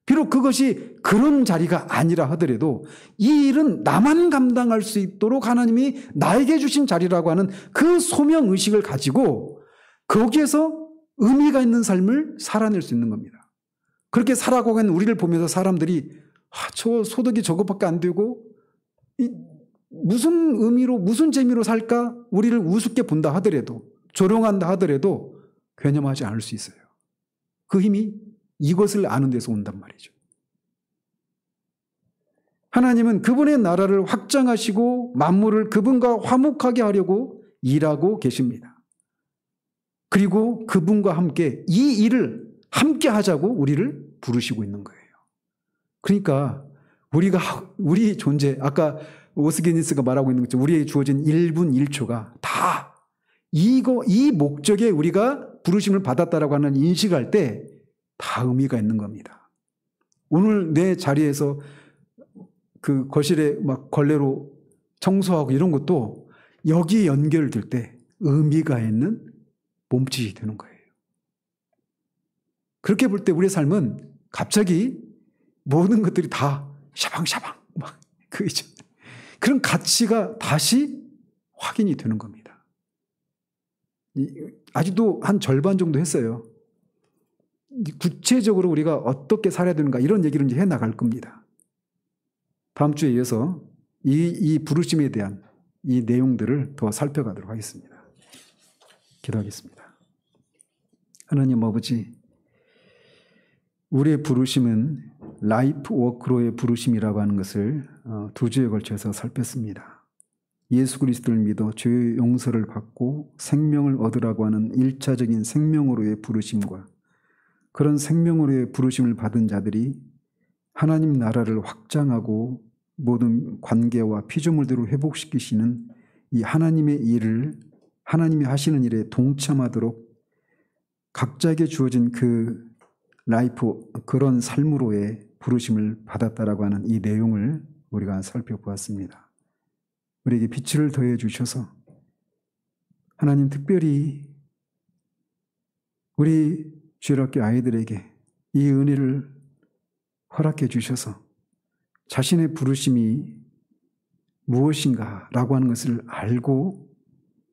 비록 그것이 그런 자리가 아니라 하더라도 이 일은 나만 감당할 수 있도록 하나님이 나에게 주신 자리라고 하는 그 소명의식을 가지고 거기에서 의미가 있는 삶을 살아낼 수 있는 겁니다. 그렇게 살아가고 있는 우리를 보면서 사람들이 저 소득이 저것밖에 안 되고 무슨 의미로 무슨 재미로 살까 우리를 우습게 본다 하더라도 조롱한다 하더라도 괴념하지 않을 수 있어요. 그 힘이 이것을 아는 데서 온단 말이죠. 하나님은 그분의 나라를 확장하시고 만물을 그분과 화목하게 하려고 일하고 계십니다. 그리고 그분과 함께 이 일을 함께 하자고 우리를 부르시고 있는 거예요. 그러니까 우리 존재, 아까 오스게니스가 말하고 있는 것처럼 우리에게 주어진 1분 1초가 다 이 목적에 우리가 부르심을 받았다라고 하는 인식을 할 때 다 의미가 있는 겁니다. 오늘 내 자리에서 그 거실에 막 걸레로 청소하고 이런 것도 여기에 연결될 때 의미가 있는 몸짓이 되는 거예요. 그렇게 볼 때 우리의 삶은 갑자기 모든 것들이 다 샤방샤방 막 그런 가치가 다시 확인이 되는 겁니다. 아직도 한 절반 정도 했어요. 구체적으로 우리가 어떻게 살아야 되는가 이런 얘기를 이제 해나갈 겁니다. 다음 주에 이어서 이 부르심에 대한 이 내용들을 더 살펴가도록 하겠습니다. 기도하겠습니다. 하나님 아버지, 우리의 부르심은 라이프 워크로의 부르심이라고 하는 것을 두 주에 걸쳐서 살폈습니다. 예수 그리스도를 믿어 죄의 용서를 받고 생명을 얻으라고 하는 1차적인 생명으로의 부르심과 그런 생명으로의 부르심을 받은 자들이 하나님 나라를 확장하고 모든 관계와 피조물들을 회복시키시는 이 하나님의 일을 하나님이 하시는 일에 동참하도록 각자에게 주어진 그 라이프, 그런 삶으로의 부르심을 받았다라고 하는 이 내용을 우리가 살펴보았습니다. 우리에게 빛을 더해 주셔서 하나님 특별히 우리 주일학교 아이들에게 이 은혜를 허락해 주셔서 자신의 부르심이 무엇인가라고 하는 것을 알고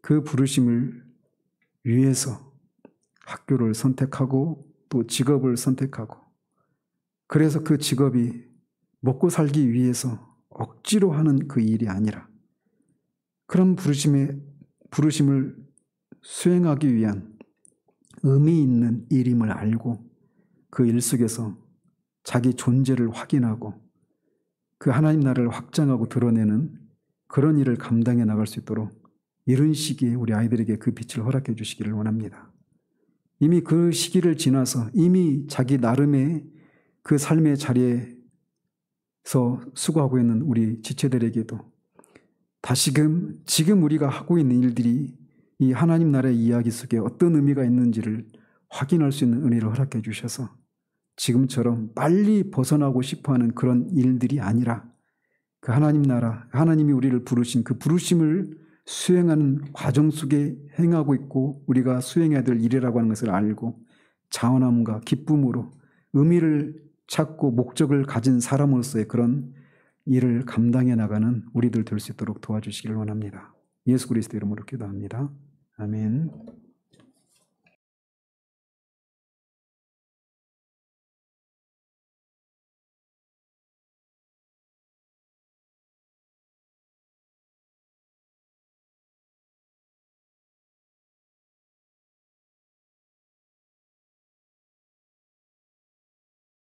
그 부르심을 위해서 학교를 선택하고 또 직업을 선택하고, 그래서 그 직업이 먹고 살기 위해서 억지로 하는 그 일이 아니라 그런 부르심을 수행하기 위한 의미 있는 일임을 알고 그 일 속에서 자기 존재를 확인하고 그 하나님 나라를 확장하고 드러내는 그런 일을 감당해 나갈 수 있도록 이런 시기에 우리 아이들에게 그 빛을 허락해 주시기를 원합니다. 이미 그 시기를 지나서 이미 자기 나름의 그 삶의 자리에서 수고하고 있는 우리 지체들에게도 다시금 지금 우리가 하고 있는 일들이 이 하나님 나라의 이야기 속에 어떤 의미가 있는지를 확인할 수 있는 은혜를 허락해 주셔서 지금처럼 빨리 벗어나고 싶어하는 그런 일들이 아니라 그 하나님 나라, 하나님이 우리를 부르신 그 부르심을 수행하는 과정 속에 행하고 있고 우리가 수행해야 될 일이라고 하는 것을 알고 자원함과 기쁨으로 의미를 찾고 목적을 가진 사람으로서의 그런 일을 감당해 나가는 우리들 될 수 있도록 도와주시기를 원합니다. 예수 그리스도 이름으로 기도합니다. 아멘.